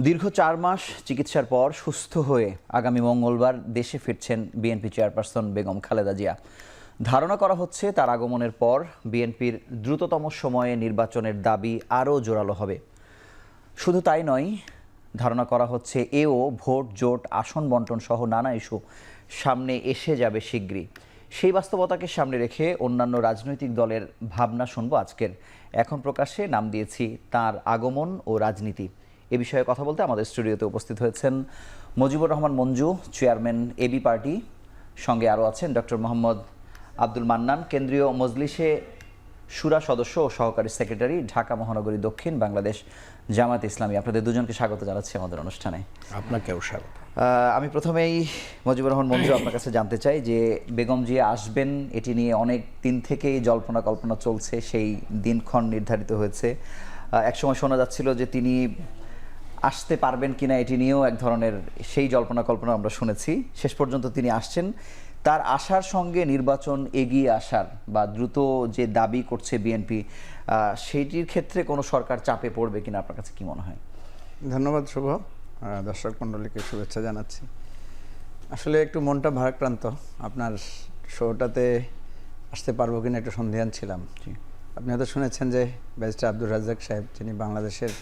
দীর্ঘ ৪ মাস চিকিৎসার পর সুস্থ হয়ে আগামী মঙ্গলবার দেশে ফিরছেন বিএনপি চেয়ারপারসন বেগম খালেদা জিয়া। ধারণা করা হচ্ছে তার আগমনের পর বিএনপির দ্রুততম সময়ে নির্বাচনের দাবি আরও জোরালো হবে। শুধু তাই নয়, ধারণা করা হচ্ছে এও ভোট, জোট, আসন বন্টন সহ নানা ইস্যু সামনে এসে যাবে শিগগিরই। সেই বাস্তবতাকে সামনে রেখে অন্যান্য রাজনৈতিক দলের ভাবনা শুনব আজকের এখন প্রকাশে নাম দিয়েছি তার আগমন ও রাজনীতি। এ বিষয়ে কথা বলতে আমাদের স্টুডিওতে উপস্থিত হয়েছেন Mujibur Rahman Manju, chairman AB party. সঙ্গে আরও আছেন ডক্টর মোহাম্মদ আব্দুল মান্নান, কেন্দ্রীয় মজলিসে শুরা সদস্য ও সহকারী সেক্রেটারি, ঢাকা মহানগরী দক্ষিণ, বাংলাদেশ জামাত ইসলামী। আপনাদের দুজনকে স্বাগত জানাচ্ছি আমাদের অনুষ্ঠানে। আপনাকেও স্বাগত। আমি প্রথমেই মুজিবুর রহমান মঞ্জু আপনার কাছে জানতে চাই যে বেগম জিয়া আসবেন এটি নিয়ে অনেক দিন থেকেই জল্পনা কল্পনা চলছে, সেই দিনক্ষণ নির্ধারিত হয়েছে। একসময় শোনা যাচ্ছিল যে তিনি আসতে পারবেন কিনা এটি নিয়েও এক ধরনের সেই জল্পনা কল্পনা আমরা শুনেছি। শেষ পর্যন্ত তিনি আসছেন। তার আসার সঙ্গে নির্বাচন এগিয়ে আসার বা দ্রুত যে দাবি করছে বিএনপি, সেইটির ক্ষেত্রে কোনো সরকার চাপে পড়বে কিনা আপনার কাছে কি মনে হয়? ধন্যবাদ শুভ। দর্শক মণ্ডলীকে শুভেচ্ছা জানাচ্ছি। আসলে একটু মনটা ভারাক্রান্ত, আপনার শোটাতে আসতে পারবো কিনা একটু সন্দেহান ছিলাম। আপনি হয়তো শুনেছেন যে ব্যারিস্টার আব্দুর রাজ্জাক সাহেব, যিনি বাংলাদেশের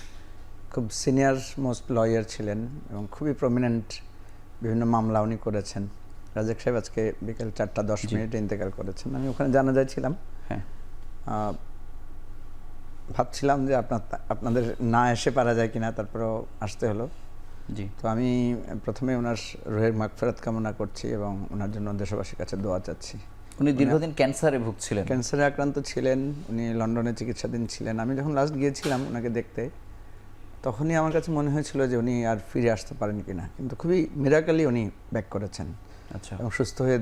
খুব সিনিয়র মোস্ট লয়ার ছিলেন এবং খুবই প্রমিনেন্ট বিভিন্ন মামলা উনি করেছেন, রাজ্জাক সাহেব আজকে বিকেল 4:10 ইন্তেকাল করেছেন। আমি ওখানে জানাজায় ছিলাম। হ্যাঁ, ভাবছিলাম যে আপনাদের না এসে পারা যায় কিনা, তারপরেও আসতে হলো। জি। তো আমি প্রথমে ওনার রুহের মাগফিরাত কামনা করছি এবং ওনার জন্য দেশবাসীর কাছে দোয়া চাচ্ছি। উনি দীর্ঘদিন ক্যান্সারে ভুগছিলেন, ক্যান্সারে আক্রান্ত ছিলেন, উনি লন্ডনে চিকিৎসাধীন ছিলেন। আমি যখন লাস্ট গিয়েছিলাম ওনাকে দেখতে, তখনই আমার কাছে মনে হয়েছিল যে উনি আর ফিরে আসতে পারেন কিনা, কিন্তু খুবই মিরাকলি উনি ব্যাক করেছেন। আচ্ছা। এবং সুস্থ হয়ে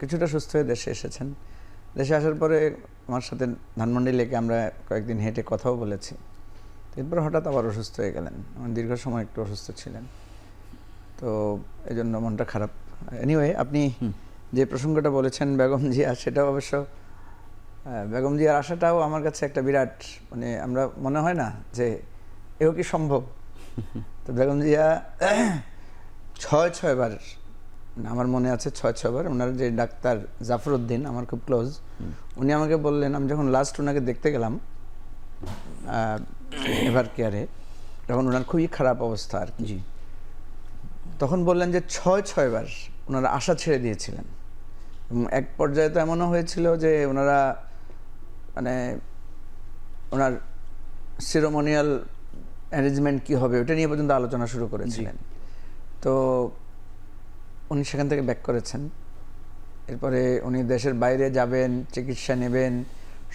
কিছুটা সুস্থ হয়ে দেশে এসেছেন। দেশে আসার পরে আমার সাথে ধানমন্ডি লেকে আমরা কয়েকদিন হেঁটে কথাও বলেছি। এরপর হঠাৎ আবার অসুস্থ হয়ে গেলেন, দীর্ঘ সময় একটু অসুস্থ ছিলেন, তো এই জন্য মনটা খারাপ। এনিওয়ে, আপনি যে প্রসঙ্গটা বলেছেন বেগম জিয়া, সেটাও অবশ্য বেগম জিয়ার আসাটাও আমার কাছে একটা বিরাট, মানে আমরা মনে হয় না যে এও কি সম্ভব। তো বেগম জিয়া 6 বার, আমার মনে আছে 6 বার, ওনার যে ডাক্তার জাফরউদ্দিন আমার খুব ক্লোজ, উনি আমাকে বললেন, আমি যখন লাস্ট ওনাকে দেখতে গেলাম এভার কেয়ারে, যখন ওনার খুবই খারাপ অবস্থা আর কি, তখন বললেন যে 6 বার ওনারা আশা ছেড়ে দিয়েছিলেন। এক পর্যায়ে তো এমনও হয়েছিল যে ওনারা মানে ওনার সিরোমোনিয়াল অ্যারেঞ্জমেন্ট কী হবে ওটা নিয়ে পর্যন্ত আলোচনা শুরু করেছিলেন। তো উনি সেখান থেকে ব্যাক করেছেন। এরপরে উনি দেশের বাইরে যাবেন, চিকিৎসা নেবেন,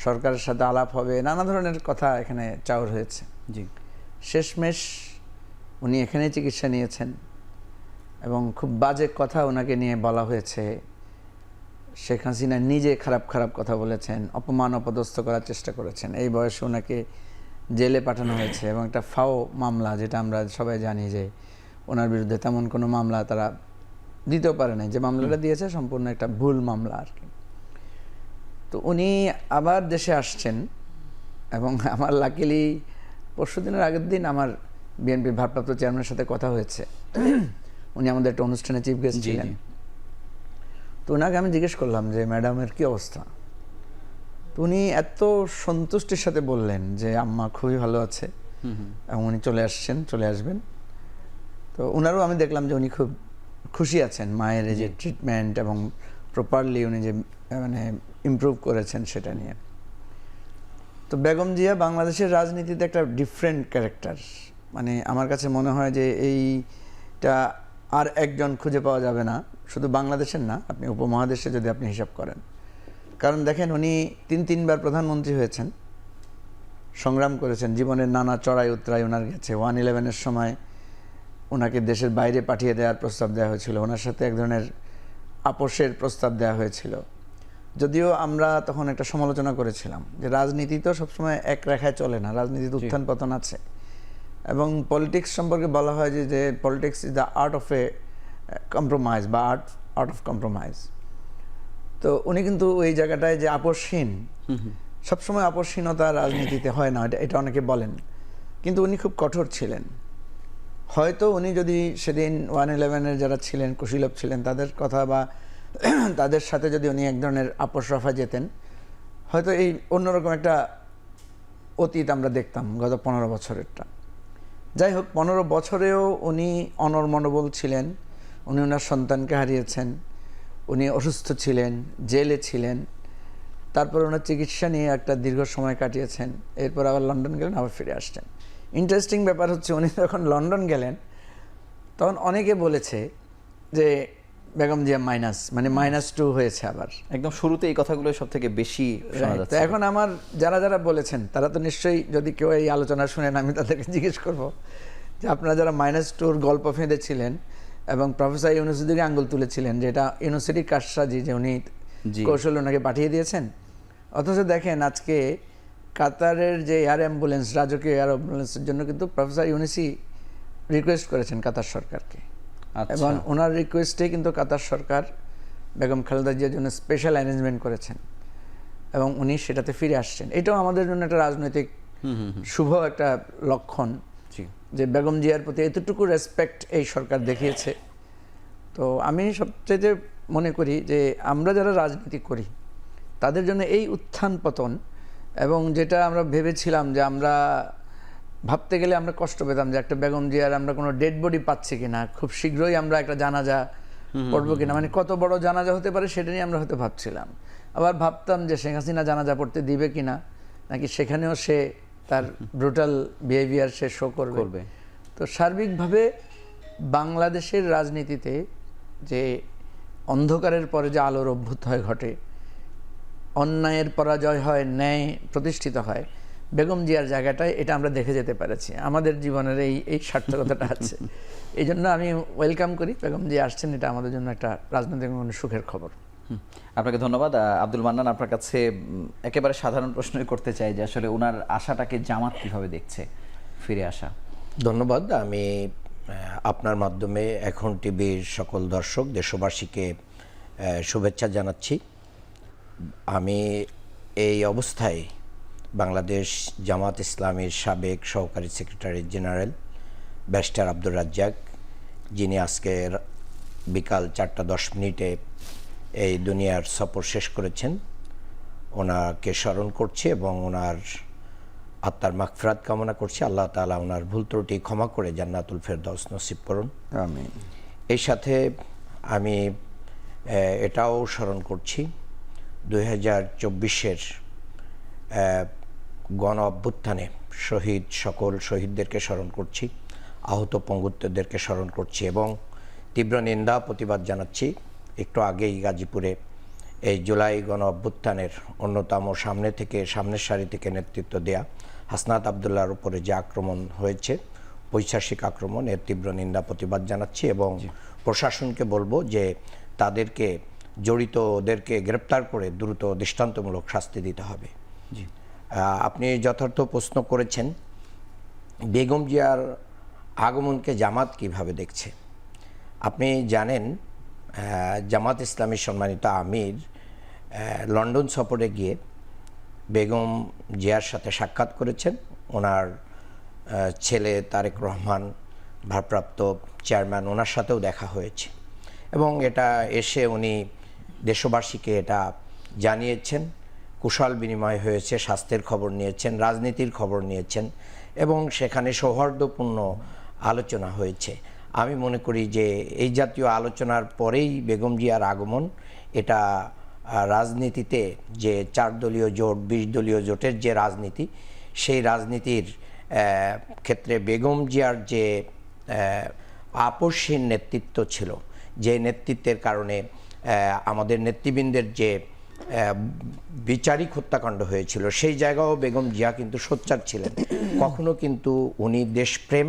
সরকারের সাথে আলাপ হবে, নানা ধরনের কথা এখানে চাউর হয়েছে। জি। শেষমেশ উনি এখানে চিকিৎসা নিয়েছেন এবং খুব বাজে কথা ওনাকে নিয়ে বলা হয়েছে। শেখ হাসিনা নিজে খারাপ খারাপ কথা বলেছেন, অপমান অপদস্থ করার চেষ্টা করেছেন। এই বয়সে ওনাকে জেলে পাঠানো হয়েছে এবং একটা ফাও মামলা, যেটা আমরা সবাই জানি যে ওনার বিরুদ্ধে তেমন কোনো মামলা তারা দিতেও পারে নাই, যে মামলাটা দিয়েছে সম্পূর্ণ একটা ভুল মামলা আর কি। তো উনি আবার দেশে আসছেন এবং আমার লাকিলি পরশুদিনের আগের দিন আমার বিএনপির ভারপ্রাপ্ত চেয়ারম্যানের সাথে কথা হয়েছে। উনি আমাদের একটা অনুষ্ঠানে চিফ গেস্ট ছিলেন। তো ওনাকে আমি জিজ্ঞেস করলাম যে ম্যাডামের কি অবস্থা। তো উনি এত সন্তুষ্টির সাথে বললেন যে আম্মা খুবই ভালো আছে এবং উনি চলে আসবেন। তো ওনারও আমি দেখলাম যে উনি খুব খুশি আছেন মায়ের এই যে ট্রিটমেন্ট এবং প্রপারলি উনি যে মানে ইমপ্রুভ করেছেন সেটা নিয়ে। তো বেগম জিয়া বাংলাদেশের রাজনীতিতে একটা ডিফারেন্ট ক্যারেক্টার। মানে আমার কাছে মনে হয় যে এইটা আর একজন খুঁজে পাওয়া যাবে না, শুধু বাংলাদেশের না, আপনি উপমহাদেশে যদি আপনি হিসাব করেন। কারণ দেখেন, উনি 3বার প্রধানমন্ত্রী হয়েছেন, সংগ্রাম করেছেন, জীবনের নানা চড়াই উতরাই ওনার গেছে। 1/11-এর সময় ওনাকে দেশের বাইরে পাঠিয়ে দেওয়ার প্রস্তাব দেওয়া হয়েছিল, ওনার সাথে এক ধরনের আপোষের প্রস্তাব দেওয়া হয়েছিল। যদিও আমরা তখন একটা সমালোচনা করেছিলাম যে রাজনীতি তো সবসময় এক রেখায় চলে না, রাজনীতিতে উত্থান পতন আছে। এবং পলিটিক্স সম্পর্কে বলা হয় যে politics is the art of A compromise বা আর্ট অফ কম্প্রোমাইজ। তো উনি কিন্তু ওই জায়গাটায় যে আপোষহীন, সবসময় আপোষহীনতা রাজনীতিতে হয় না, এটা অনেকে বলেন, কিন্তু উনি খুব কঠোর ছিলেন। হয়তো উনি যদি সেদিন 111-এর যারা ছিলেন, কুশীলভ ছিলেন, তাদের কথা বা তাদের সাথে যদি উনি এক ধরনের আপোষ রফা যেতেন, হয়তো এই অন্যরকম একটা অতীত আমরা দেখতাম গত 15 বছরেরটা। যাই হোক, 15 বছরেও উনি অনড় ছিলেন। উনি ওনার সন্তানকে হারিয়েছেন, উনি অসুস্থ ছিলেন, জেলে ছিলেন, তারপর ওনার চিকিৎসা নিয়ে একটা দীর্ঘ সময় কাটিয়েছেন। এরপর আবার লন্ডন গেলেন, আবার ফিরে আসছেন। ইন্টারেস্টিং ব্যাপার হচ্ছে, উনি যখন লন্ডন গেলেন তখন অনেকে বলেছে যে বেগম জিয়া -2 হয়েছে আবার। একদম শুরুতে এই কথাগুলো সব থেকে বেশি শোনা তো যাচ্ছে। এখন আমার যারা বলেছেন তারা তো নিশ্চয়ই, যদি কেউ এই আলোচনা শুনেন, আমি তাদেরকে জিজ্ঞেস করব যে আপনারা যারা -2 গল্প ফেঁদেছিলেন এবং প্রফেসর ইউনূসের দিকে আঙ্গুল তুলেছিলেন যে এটা ইউনূসেরই কারসাজি, যে উনি কৌশল ওনাকে পাঠিয়ে দিয়েছেন, অথচ দেখেন আজকে কাতারের যে এয়ার অ্যাম্বুলেন্স, রাজকীয় এয়ার অ্যাম্বুলেন্সের জন্য কিন্তু প্রফেসর ইউনূসই রিকোয়েস্ট করেছেন কাতার সরকারকে। আচ্ছা। এবং ওনার রিকোয়েস্টে কিন্তু কাতার সরকার বেগম খালেদা জিয়ার জন্য স্পেশাল অ্যারেঞ্জমেন্ট করেছেন এবং উনি সেটাতে ফিরে আসছেন। এটাও আমাদের জন্য একটা রাজনৈতিক শুভ একটা লক্ষণ যে বেগম জিয়ার প্রতি এতটুকু রেসপেক্ট এই সরকার দেখিয়েছে। তো আমি সবচেয়ে মনে করি যে আমরা যারা রাজনীতি করি তাদের জন্য এই উত্থান পতন, এবং যেটা আমরা ভেবেছিলাম যে আমরা ভাবতে গেলে আমরা কষ্ট পেতাম যে একটা বেগম জিয়ার আমরা কোনো ডেড বডি পাচ্ছি কিনা, খুব শীঘ্রই আমরা একটা জানাজা পড়বো কিনা, মানে কত বড় জানাজা হতে পারে সেটা নিয়ে আমরা হয়তো ভাবছিলাম। আবার ভাবতাম যে শেখ হাসিনা জানাজা পড়তে দিবে কিনা, নাকি সেখানেও সে তার ব্রুটাল বিহেভিয়ার সে শো করবে। তো সার্বিকভাবে বাংলাদেশের রাজনীতিতে যে অন্ধকারের পরে যে আলোর অভ্যুদয় ঘটে, অন্যায়ের পরাজয় হয়, ন্যায় প্রতিষ্ঠিত হয়, বেগম জিয়ার জায়গাটায় এটা আমরা দেখে যেতে পেরেছি। আমাদের জীবনের এই সার্থকতাটা আছে। এই জন্য আমি ওয়েলকাম করি বেগম জিয়া আসছেন, এটা আমাদের জন্য একটা রাজনৈতিক সুখের খবর। আপনাকে ধন্যবাদ। আব্দুল মান্নান, আপনার কাছে একেবারে সাধারণ প্রশ্নই করতে চাই যে আসলে ওনার আশাটাকে জামাত কিভাবে দেখছে, ফিরে আসা? ধন্যবাদ। আমি আপনার মাধ্যমে এখন টিভির সকল দর্শক দেশবাসীকে শুভেচ্ছা জানাচ্ছি। আমি এই অবস্থায় বাংলাদেশ জামাত ইসলামীর সাবেক সহকারী secretary general barrister Abdur Razzak, যিনি আজকে বিকাল 4:10 এই দুনিয়ার সফর শেষ করেছেন, ওনাকে স্মরণ করছি এবং ওনার আত্মার মাগফিরাত কামনা করছি। আল্লাহ তাআলা ওনার ভুল ত্রুটি ক্ষমা করে জান্নাতুল ফেরদাউস নসিব করুন, আমিন। এই সাথে আমি এটাও স্মরণ করছি 2024-এর গণ অভ্যুত্থানে সকল শহীদদেরকে স্মরণ করছি, আহত পঙ্গুত্বদেরকে স্মরণ করছি এবং তীব্র নিন্দা প্রতিবাদ জানাচ্ছি। একটু আগেই গাজীপুরে এই জুলাই গণ অভ্যুত্থানের অন্যতম সামনের সারি থেকে নেতৃত্ব দেয়া হাসনাত আবদুল্লাহর উপরে যে আক্রমণ হয়েছে, পৈশাচিক আক্রমণ, এর তীব্র নিন্দা প্রতিবাদ জানাচ্ছি এবং প্রশাসনকে বলবো যে তাদেরকে ওদেরকে গ্রেপ্তার করে দ্রুত দৃষ্টান্তমূলক শাস্তি দিতে হবে। আপনি যথার্থ প্রশ্ন করেছেন, বেগম জিয়ার আগমনকে জামাত কিভাবে দেখছে। আপনি জানেন জামাত ইসলামীর সম্মানিত আমির লন্ডন সফরে গিয়ে বেগম জিয়ার সাথে সাক্ষাৎ করেছেন। ওনার ছেলে তারেক রহমান, ভারপ্রাপ্ত চেয়ারম্যান, ওনার সাথেও দেখা হয়েছে এবং এটা এসে উনি দেশবাসীকে এটা জানিয়েছেন। কুশল বিনিময় হয়েছে, স্বাস্থ্যের খবর নিয়েছেন, রাজনীতির খবর নিয়েছেন এবং সেখানে সৌহার্দ্যপূর্ণ আলোচনা হয়েছে। আমি মনে করি যে এই জাতীয় আলোচনার পরেই বেগম জিয়ার আগমন, এটা রাজনীতিতে যে 4 দলীয় জোট 20 দলীয় জোটের যে রাজনীতি, সেই রাজনীতির ক্ষেত্রে বেগম জিয়ার যে আপসহীন নেতৃত্ব ছিল, যে নেতৃত্বের কারণে আমাদের নেতৃবৃন্দের যে বিচারিক হত্যাকাণ্ড হয়েছিল, সেই জায়গাও বেগম জিয়া কিন্তু সোচ্চার ছিলেন। কখনো কিন্তু উনি দেশপ্রেম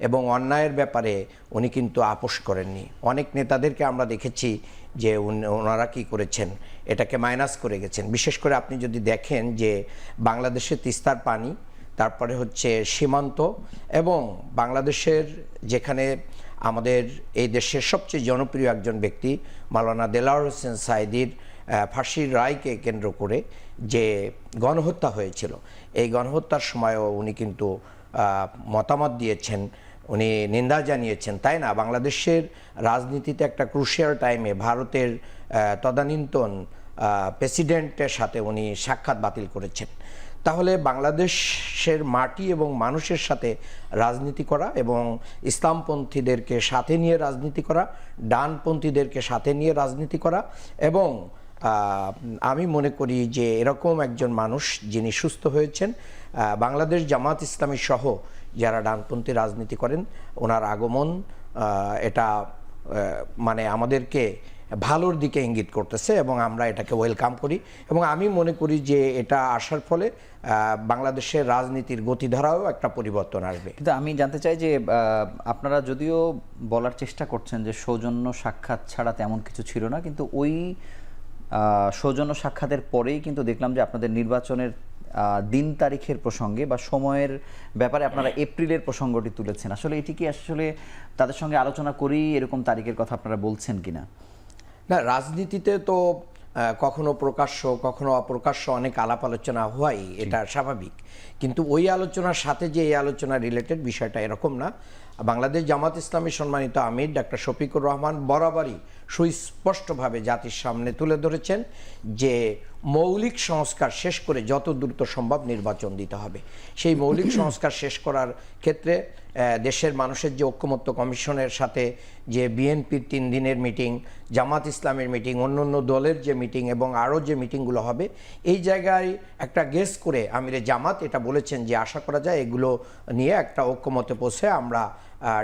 এবং অন্যায়ের ব্যাপারে উনি কিন্তু আপোষ করেননি। অনেক নেতাদেরকে আমরা দেখেছি যে ওনারা কি করেছেন, এটাকে মাইনাস করে গেছেন। বিশেষ করে আপনি যদি দেখেন যে বাংলাদেশের তিস্তার পানি, তারপরে হচ্ছে সীমান্ত এবং বাংলাদেশের যেখানে আমাদের এই দেশের সবচেয়ে জনপ্রিয় একজন ব্যক্তি মাওলানা দেলাওয়ার হোসেন সাঈদীর ফাঁসির রায়কে কেন্দ্র করে যে গণহত্যা হয়েছিল, এই গণহত্যার সময়ও উনি কিন্তু মতামত দিয়েছেন উনি নিন্দা জানিয়েছেন, তাই না? বাংলাদেশের রাজনীতিতে একটা ক্রুশিয়াল টাইমে ভারতের তদানীন্তন প্রেসিডেন্টের সাথে উনি সাক্ষাৎ বাতিল করেছেন। তাহলে বাংলাদেশের মাটি এবং মানুষের সাথে রাজনীতি করা এবং ইসলামপন্থীদেরকে সাথে নিয়ে রাজনীতি করা, ডানপন্থীদেরকে সাথে নিয়ে রাজনীতি করা, এবং আমি মনে করি যে এরকম একজন মানুষ যিনি সুস্থ হয়েছেন, বাংলাদেশ জামাত ইসলামী সহ যারা ডানপন্থী রাজনীতি করেন, ওনার আগমন এটা মানে আমাদেরকে ভালোর দিকে ইঙ্গিত করতেছে এবং আমরা এটাকে ওয়েলকাম করি। এবং আমি মনে করি যে এটা আসার ফলে বাংলাদেশের রাজনীতির গতিধারাও একটা পরিবর্তন আসবে। কিন্তু আমি জানতে চাই যে আপনারা যদিও বলার চেষ্টা করছেন যে সৌজন্য সাক্ষাৎ ছাড়া তেমন কিছু ছিল না, কিন্তু ওই সৌজন্য সাক্ষাতের পরেই কিন্তু দেখলাম যে আপনাদের নির্বাচনের দিন তারিখের প্রসঙ্গে বা সময়ের ব্যাপারে আপনারা এপ্রিলের প্রসঙ্গটি তুলেছেন। আসলে এটি কি আসলে তাদের সঙ্গে আলোচনা করেই এরকম তারিখের কথা আপনারা বলছেন কিনা? না, রাজনীতিতে তো কখনো প্রকাশ্য কখনো অপ্রকাশ্য অনেক আলাপ আলোচনা হয়, এটা স্বাভাবিক। কিন্তু ওই আলোচনার সাথে যে এই আলোচনা রিলেটেড বিষয়টা এরকম না। বাংলাদেশ জামাত ইসলামী সম্মানিত আমির ডাক্তার শফিকুর রহমান বরাবরই সুস্পষ্টভাবে জাতির সামনে তুলে ধরেছেন যে মৌলিক সংস্কার শেষ করে যত দ্রুত সম্ভব নির্বাচন দিতে হবে। সেই মৌলিক সংস্কার শেষ করার ক্ষেত্রে দেশের মানুষের যে ঐক্যমত্য কমিশনের সাথে যে বিএনপির 3 দিনের মিটিং, জামাত ইসলামের মিটিং, অন্য অন্য দলের যে মিটিং এবং আরও যে মিটিংগুলো হবে, এই জায়গায় একটা গেস করে আমিরে জামাত এটা বলেছেন যে আশা করা যায় এগুলো নিয়ে একটা ঐক্যমতে পৌঁছে আমরা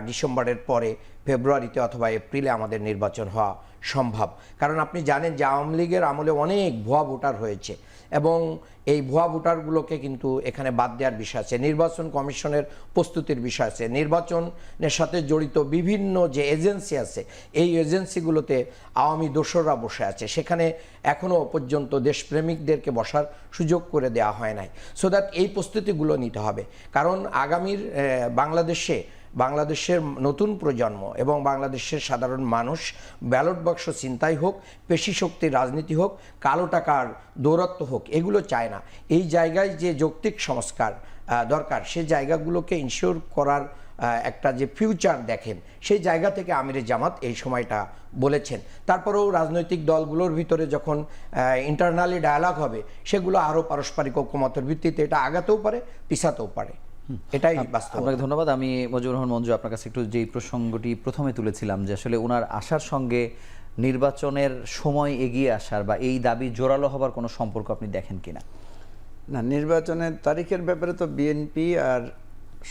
ডিসেম্বরের পরে ফেব্রুয়ারিতে অথবা এপ্রিলে আমাদের নির্বাচন হওয়া সম্ভব। কারণ আপনি জানেন যে আওয়ামী লীগের আমলে অনেক ভুয়া ভোটার হয়েছে এবং এই ভুয়া ভোটারগুলোকে কিন্তু এখানে বাদ দেওয়ার বিষয় আছে, নির্বাচন কমিশনের প্রস্তুতির বিষয় আছে, নির্বাচনের সাথে জড়িত বিভিন্ন যে এজেন্সি আছে এই এজেন্সিগুলোতে আওয়ামী দোসররা বসে আছে, সেখানে এখনও পর্যন্ত দেশপ্রেমিকদেরকে বসার সুযোগ করে দেওয়া হয় নাই। সো দ্যাট এই প্রস্তুতিগুলো নিতে হবে। কারণ আগামীর বাংলাদেশের নতুন প্রজন্ম এবং বাংলাদেশের সাধারণ মানুষ ব্যালট বাক্স ছিনতাই হোক, পেশি শক্তির রাজনীতি হোক, কালো টাকার দৌরাত্ম্য হোক, এগুলো চায় না। এই জায়গায় যে যৌক্তিক সংস্কার দরকার, সেই জায়গাগুলোকে ইনশিওর করার একটা যে ফিউচার দেখেন, সেই জায়গা থেকে আমিরে জামাত এই সময়টা বলেছেন। তারপরেও রাজনৈতিক দলগুলোর ভিতরে যখন ইন্টারনালি ডায়ালগ হবে, সেগুলো আরও পারস্পরিক ঐক্যমতের ভিত্তিতে এটা আগাতেও পারে, পিছাতেও পারে। এটাই বাস্তব। আপনাকে ধন্যবাদ। আমি মজিবুর রহমান মঞ্জু আপনার কাছে একটু যেই প্রসঙ্গটি প্রথমে তুলেছিলাম যে আসলে ওনার আসার সঙ্গে নির্বাচনের সময় এগিয়ে আসার বা এই দাবি জোরালো হবার কোনো সম্পর্ক আপনি দেখেন কিনা? না, নির্বাচনের তারিখের ব্যাপারে তো বিএনপি আর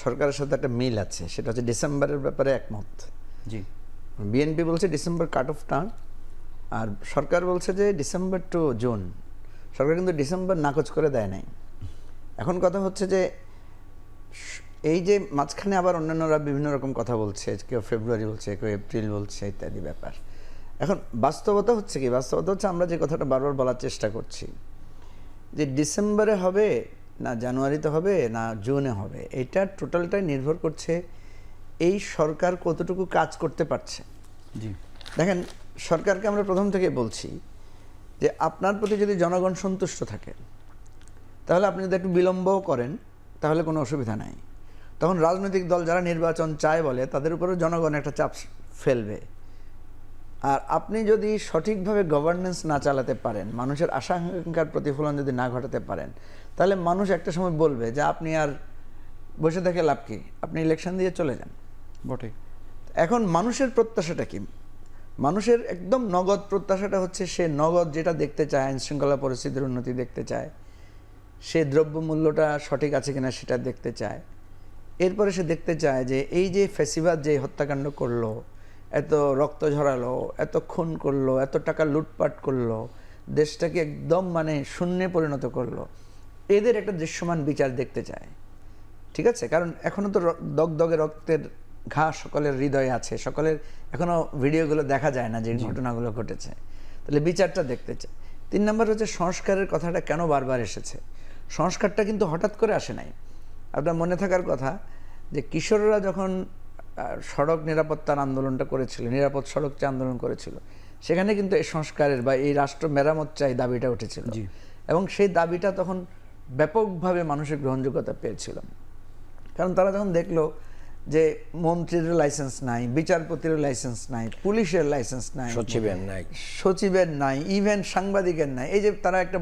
সরকারের সাথে একটা মিল আছে, সেটা হচ্ছে ডিসেম্বরের ব্যাপারে একমত। জি, বিএনপি বলছে ডিসেম্বর কাট অফ টার্ম, আর সরকার বলছে যে ডিসেম্বর টু জুন। সরকার কিন্তু ডিসেম্বর নাকচ করে দেয় নাই। এখন কথা হচ্ছে যে এই যে মাঝখানে আবার অন্যান্যরা বিভিন্ন রকম কথা বলছে, কেউ ফেব্রুয়ারি বলছে, কেউ এপ্রিল বলছে, ইত্যাদি ব্যাপার। এখন বাস্তবতা হচ্ছে কি, বাস্তবতা হচ্ছে আমরা যে কথাটা বারবার বলার চেষ্টা করছি যে ডিসেম্বরে হবে না জানুয়ারিতে হবে না জুনে হবে, এটা টোটালটাই নির্ভর করছে এই সরকার কতটুকু কাজ করতে পারছে। জি, দেখেন, সরকারকে আমরা প্রথম থেকে বলছি যে আপনার প্রতি যদি জনগণ সন্তুষ্ট থাকে, তাহলে আপনি যদি একটু বিলম্বও করেন তাহলে কোনো অসুবিধা নাই। তখন রাজনৈতিক দল যারা নির্বাচন চায় বলে তাদের উপরে জনগণ একটা চাপ ফেলবে। আর আপনি যদি সঠিকভাবে গভর্নেন্স না চালাতে পারেন, মানুষের আশা আকাঙ্ক্ষার প্রতিফলন যদি না ঘটাতে পারেন, তাহলে মানুষ একটা সময় বলবে যে আপনি আর বসে থেকে লাভ কি, আপনি ইলেকশন দিয়ে চলে যান। বটে। এখন মানুষের প্রত্যাশাটা কি? মানুষের একদম নগদ প্রত্যাশাটা হচ্ছে সে নগদ যেটা দেখতে চায়, আইনশৃঙ্খলা পরিস্থিতির উন্নতি দেখতে চায়, সে দ্রব্যমূল্যটা সঠিক আছে কিনা সেটা দেখতে চায়। এরপরে সে দেখতে চায় যে এই যে ফ্যাসিবাদ যে হত্যাকাণ্ড করলো, এত রক্ত ঝরালো, এত খুন করলো, এত টাকা লুটপাট করলো, দেশটাকে একদম মানে শূন্যে পরিণত করলো, এদের একটা দৃশ্যমান বিচার দেখতে চায়। ঠিক আছে, কারণ এখনও তো দগদগে রক্তের ঘা সকলের হৃদয়ে আছে, সকলের এখনও ভিডিওগুলো দেখা যায় না যে ঘটনাগুলো ঘটেছে, তাহলে বিচারটা দেখতে চায়। 3 নম্বর হচ্ছে সংস্কারের কথাটা কেন বারবার এসেছে। সংস্কারটা কিন্তু হঠাৎ করে আসে নাই। আপনার মনে থাকার কথা যে কিশোররা যখন সড়ক নিরাপত্তার আন্দোলনটা করেছিল, নিরাপদ সড়ক চাই আন্দোলন করেছিল, সেখানে কিন্তু এই সংস্কারের বা এই রাষ্ট্র মেরামত চাই দাবিটা উঠেছিল এবং সেই দাবিটা তখন ব্যাপকভাবে মানুষের গ্রহণযোগ্যতা পেয়েছিল। কারণ তারা যখন দেখলো যে মন্ত্রীর লাইসেন্স নাই, বিচারপতির লাইসেন্স নাই, পুলিশের লাইসেন্স নাই, সচিবের নাই, ইভেন সাংবাদিকের নাই। এই যে তারা একটা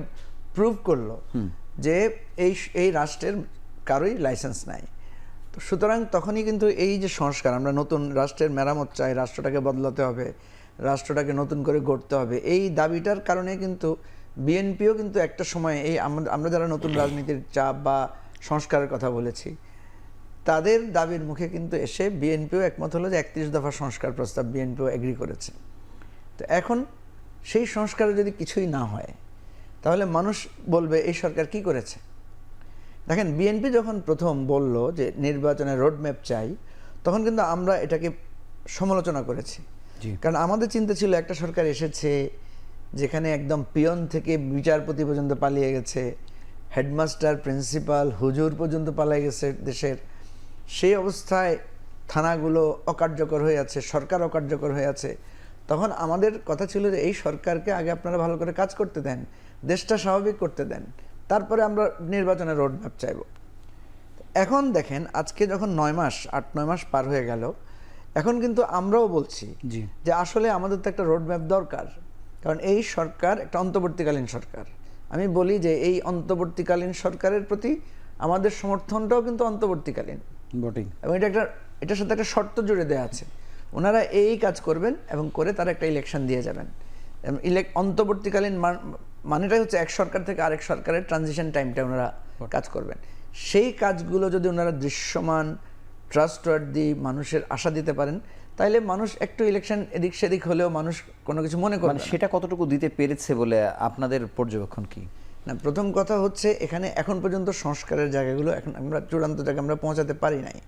প্রুভ করলো যে এই রাষ্ট্রের কারোই লাইসেন্স নাই। তো সুতরাং তখনই কিন্তু এই যে সংস্কার, আমরা নতুন রাষ্ট্রের মেরামত চাই, রাষ্ট্রটাকে বদলাতে হবে, রাষ্ট্রটাকে নতুন করে গড়তে হবে, এই দাবিটার কারণে কিন্তু বিএনপিও কিন্তু একটা সময় এই আমরা যারা নতুন রাজনীতির চাপ বা সংস্কারের কথা বলেছি, তাদের দাবির মুখে কিন্তু এসে বিএনপিও একমত হলো যে 31 দফা সংস্কার প্রস্তাব বিএনপিও এগ্রি করেছে। তো এখন সেই সংস্কারে যদি কিছুই না হয়, তাহলে মানুষ বলবে এই সরকার কি করেছে। দেখেন, বিএনপি যখন প্রথম বলল যে নির্বাচনের রোডম্যাপ চাই, তখন কিন্তু আমরা এটাকে সমালোচনা করেছি। কারণ আমাদের চিন্তা ছিল একটা সরকার এসেছে যেখানে একদম পিয়ন থেকে বিচারপতি পর্যন্ত পালিয়ে গেছে, হেডমাস্টার, প্রিন্সিপাল, হুজুর পর্যন্ত পালিয়ে গেছে দেশের। সেই অবস্থায় থানাগুলো অকার্যকর হয়ে আছে, সরকার অকার্যকর হয়ে আছে। তখন আমাদের কথা ছিল যে এই সরকারকে আগে আপনারা ভালো করে কাজ করতে দেন, দেশটা স্বাভাবিক করতে দেন, তারপরে আমরা নির্বাচনের রোডম্যাপ চাইব। এখন দেখেন, আজকে যখন 8-9 মাস পার হয়ে গেল, এখন কিন্তু আমরাও বলছি যে আসলে আমাদের তো একটা রোডম্যাপ দরকার। কারণ এই সরকার একটা অন্তর্বর্তীকালীন সরকার। আমি বলি যে এই অন্তর্বর্তীকালীন সরকারের প্রতি আমাদের সমর্থনটাও কিন্তু অন্তর্বর্তীকালীন, এবং এটার সাথে একটা শর্ত জুড়ে দেওয়া আছে। ওনারা এই কাজ করবেন এবং করে তারা একটা ইলেকশন দিয়ে যাবেন। অন্তর্বর্তীকালীন মানেটাই হচ্ছে এক সরকার থেকে আরেক সরকারের ট্রানজিশন টাইমটা ওনারা কাজ করবেন। সেই কাজগুলো যদি ওনারা দৃশ্যমান, ট্রাস্টওয়ার্দি, মানুষের আশা দিতে পারেন, তাইলে মানুষ একটু ইলেকশন এদিক সেদিক হলেও মানুষ কোনো কিছু মনে করবে। সেটা কতটুকু দিতে পেরেছে বলে আপনাদের পর্যবেক্ষণ কি? না, প্রথম কথা হচ্ছে এখানে এখন পর্যন্ত সংস্কারের জায়গাগুলো এখন আমরা চূড়ান্ত জায়গায় আমরা পৌঁছাতে পারি নাই।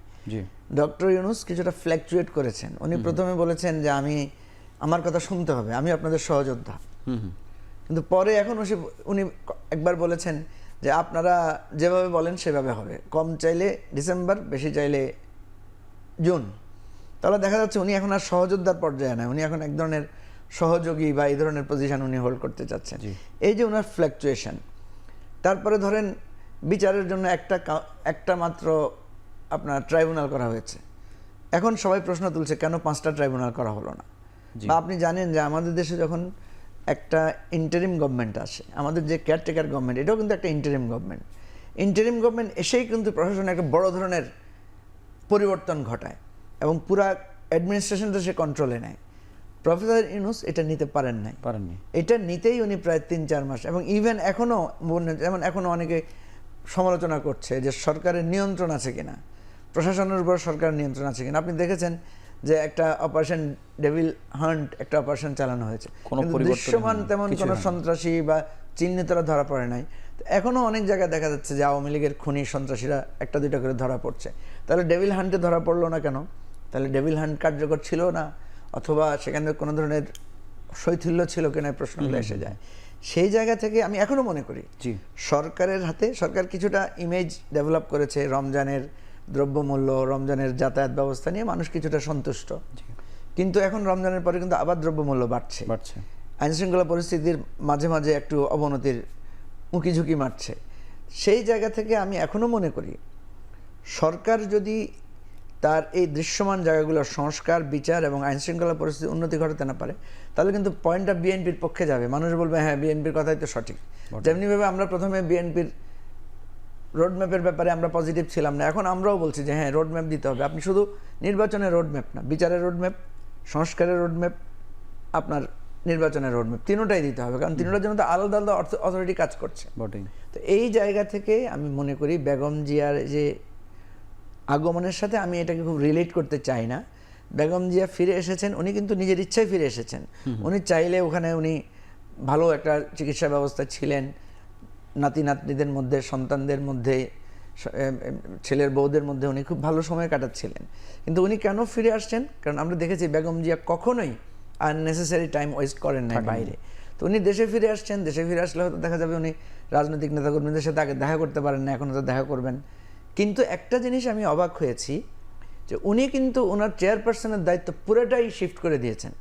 ডক্টর ইউনূস কিছুটা ফ্ল্যাকচুয়েট করেছেন। উনি প্রথমে বলেছেন যে আমার কথা শুনতে হবে, আমি আপনাদের সহযোদ্ধা। কিন্তু পরে এখন উনি একবার বলেছেন যে আপনারা যেভাবে বলেন সেভাবে হবে, কম চাইলে ডিসেম্বর, বেশি চাইলে জুন। তাহলে দেখা যাচ্ছে উনি এখন আর সহযোদ্ধার পর্যায়ে নয়, উনি এখন এক ধরনের সহযোগী বা এই ধরনের পজিশন উনি হোল্ড করতে চাচ্ছেন। এই যে ওনার ফ্ল্যাকচুয়েশন। তারপরে ধরেন বিচারের জন্য একটা মাত্র আপনার ট্রাইব্যুনাল করা হয়েছে। এখন সবাই প্রশ্ন তুলছে কেন 5টা ট্রাইব্যুনাল করা হলো না। বা আপনি জানেন যে আমাদের দেশে যখন একটা ইন্টারিম গভর্নমেন্ট আসে, আমাদের যে কেয়ারটেকার গভর্নমেন্ট, এটাও কিন্তু একটা ইন্টারিম গভর্নমেন্ট। ইন্টারিম গভর্নমেন্ট এসেই কিন্তু প্রশাসনে একটা বড় ধরনের পরিবর্তন ঘটায় এবং পুরা অ্যাডমিনিস্ট্রেশনটা সে কন্ট্রোলে নেয়। প্রফেসর ইউনূস এটা নিতে পারেননি। এটা নিতেই উনি প্রায় 3-4 মাস, এবং ইভেন এখনও যেমন এখনও অনেকে সমালোচনা করছে যে সরকারের নিয়ন্ত্রণ আছে কিনা, প্রশাসনের উপর সরকারের নিয়ন্ত্রণ আছে কিনা। আপনি দেখেছেন যে একটা অপারেশন ডেভিল হান্ট, একটা অপারেশন চালানো হয়েছে, কিন্তু দৃশ্যমান তেমন কোনো সন্ত্রাসী বা চিহ্নিতরা ধরা পড়ে নাই। এখনও অনেক জায়গায় দেখা যাচ্ছে যে আওয়ামী লীগের খুনি সন্ত্রাসীরা 1-2টা করে ধরা পড়ছে। তাহলে ডেভিল হান্টে ধরা পড়লো না কেন? তাহলে ডেভিল হান্ট কার্যকর ছিল না, অথবা সেখানে কোনো ধরনের শৈথিল্য ছিল কিনা প্রশ্নগুলো এসে যায়। সেই জায়গা থেকে আমি এখনো মনে করি সরকারের হাতে, সরকার কিছুটা ইমেজ ডেভেলপ করেছে, রমজানের দ্রব্যমূল্য, রমজানের যাতায়াত ব্যবস্থা নিয়ে মানুষ কিছুটা সন্তুষ্ট। কিন্তু এখন রমজানের পরে কিন্তু আবার দ্রব্যমূল্য বাড়ছে, আইনশৃঙ্খলা পরিস্থিতির মাঝে মাঝে একটু অবনতির উঁকি ঝুঁকি মারছে। সেই জায়গা থেকে আমি এখনো মনে করি সরকার যদি তার এই দৃশ্যমান জায়গাগুলোর সংস্কার, বিচার এবং আইনশৃঙ্খলা পরিস্থিতি উন্নতি ঘটাতে না পারে, তাহলে কিন্তু পয়েন্টটা বিএনপির পক্ষে যাবে। মানুষ বলবে হ্যাঁ, বিএনপির কথাই তো সঠিক। যেমনিভাবে আমরা প্রথমে বিএনপির রোডম্যাপের ব্যাপারে আমরা পজিটিভ ছিলাম না, এখন আমরাও বলছি যে হ্যাঁ, রোডম্যাপ দিতে হবে। আপনি শুধু নির্বাচনের রোডম্যাপ না, বিচারের রোডম্যাপ, সংস্কারের রোডম্যাপ, আপনার নির্বাচনের রোডম্যাপ, তিনোটাই দিতে হবে। কারণ তিনোটার জন্য তো আলাদা আলাদা অথরিটি কাজ করছে। তো এই জায়গা থেকে আমি মনে করি বেগম জিয়ার যে আগমনের সাথে আমি এটাকে খুব রিলেট করতে চাই না। বেগম জিয়া ফিরে এসেছেন, উনি কিন্তু নিজের ইচ্ছায় ফিরে এসেছেন। উনি চাইলে ওখানে উনি ভালো একটা চিকিৎসা ব্যবস্থা ছিলেন, নাতি নাতনিদের মধ্যে, সন্তানদের মধ্যে, ছেলের বউদের মধ্যে উনি খুব ভালো সময় কাটাচ্ছিলেন। কিন্তু উনি কেন ফিরে আসছেন? কারণ আমরা দেখেছি বেগম জিয়া কখনোই আননেসেসারি টাইম ওয়েস্ট করেন না বাইরে। তো উনি দেশে ফিরে আসছেন, দেশে ফিরে আসলে হয়তো দেখা যাবে উনি রাজনৈতিক নেতাকর্মীদের সাথে আগে দেখা করতে পারেন না, এখন তো দেখা করবেন। কিন্তু একটা জিনিস আমি অবাক হয়েছি যে উনি কিন্তু ওনার চেয়ারপারসনের দায়িত্ব পুরোটাই শিফট করে দিয়েছেন।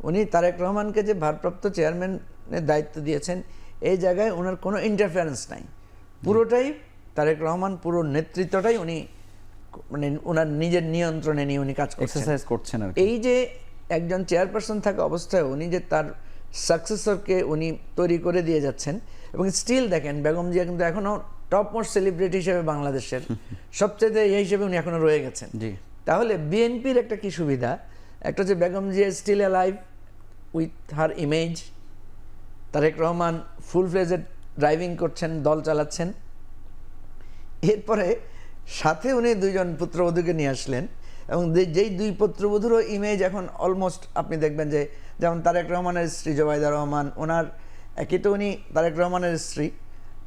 উনি তারেক রহমানকে যে ভারপ্রাপ্ত চেয়ারম্যানের দায়িত্ব দিয়েছেন, এই জায়গায় ওনার কোনো ইন্টারফারেন্স নাই, পুরোটাই তারেক রহমান, পুরো নেতৃত্বটাই উনি মানে ওনার নিজের নিয়ন্ত্রণে নিয়ে উনি কাজ করছেন, এক্সারসাইজ করছেন আর কি। এই যে একজন চেয়ারপারসন থাকা অবস্থায় উনি যে তার সাকসেসরকে উনি তৈরি করে দিয়ে যাচ্ছেন, এবং স্টিল দেখেন বেগম জিয়া কিন্তু এখনো টপ মোস্ট সেলিব্রিটি হিসেবে বাংলাদেশের সবচেয়ে এই হিসেবে উনি এখনো রয়ে গেছেন। জি। তাহলে বিএনপির একটা কি সুবিধা, একটা হচ্ছে Begum Zia still alive with her image, Tarique Rahman full fledged driving করছেন, দল চালাচ্ছেন। এরপরে সাথে উনি দুইজন পুত্রবধূকে নিয়ে আসলেন, এবং যেই দুই পুত্রবধূরও ইমেজ এখন অলমোস্ট আপনি দেখবেন যে, যেমন তারেক রহমানের স্ত্রী জোবাইদা রহমান, ওনার একই তো উনি তারেক রহমানের স্ত্রী,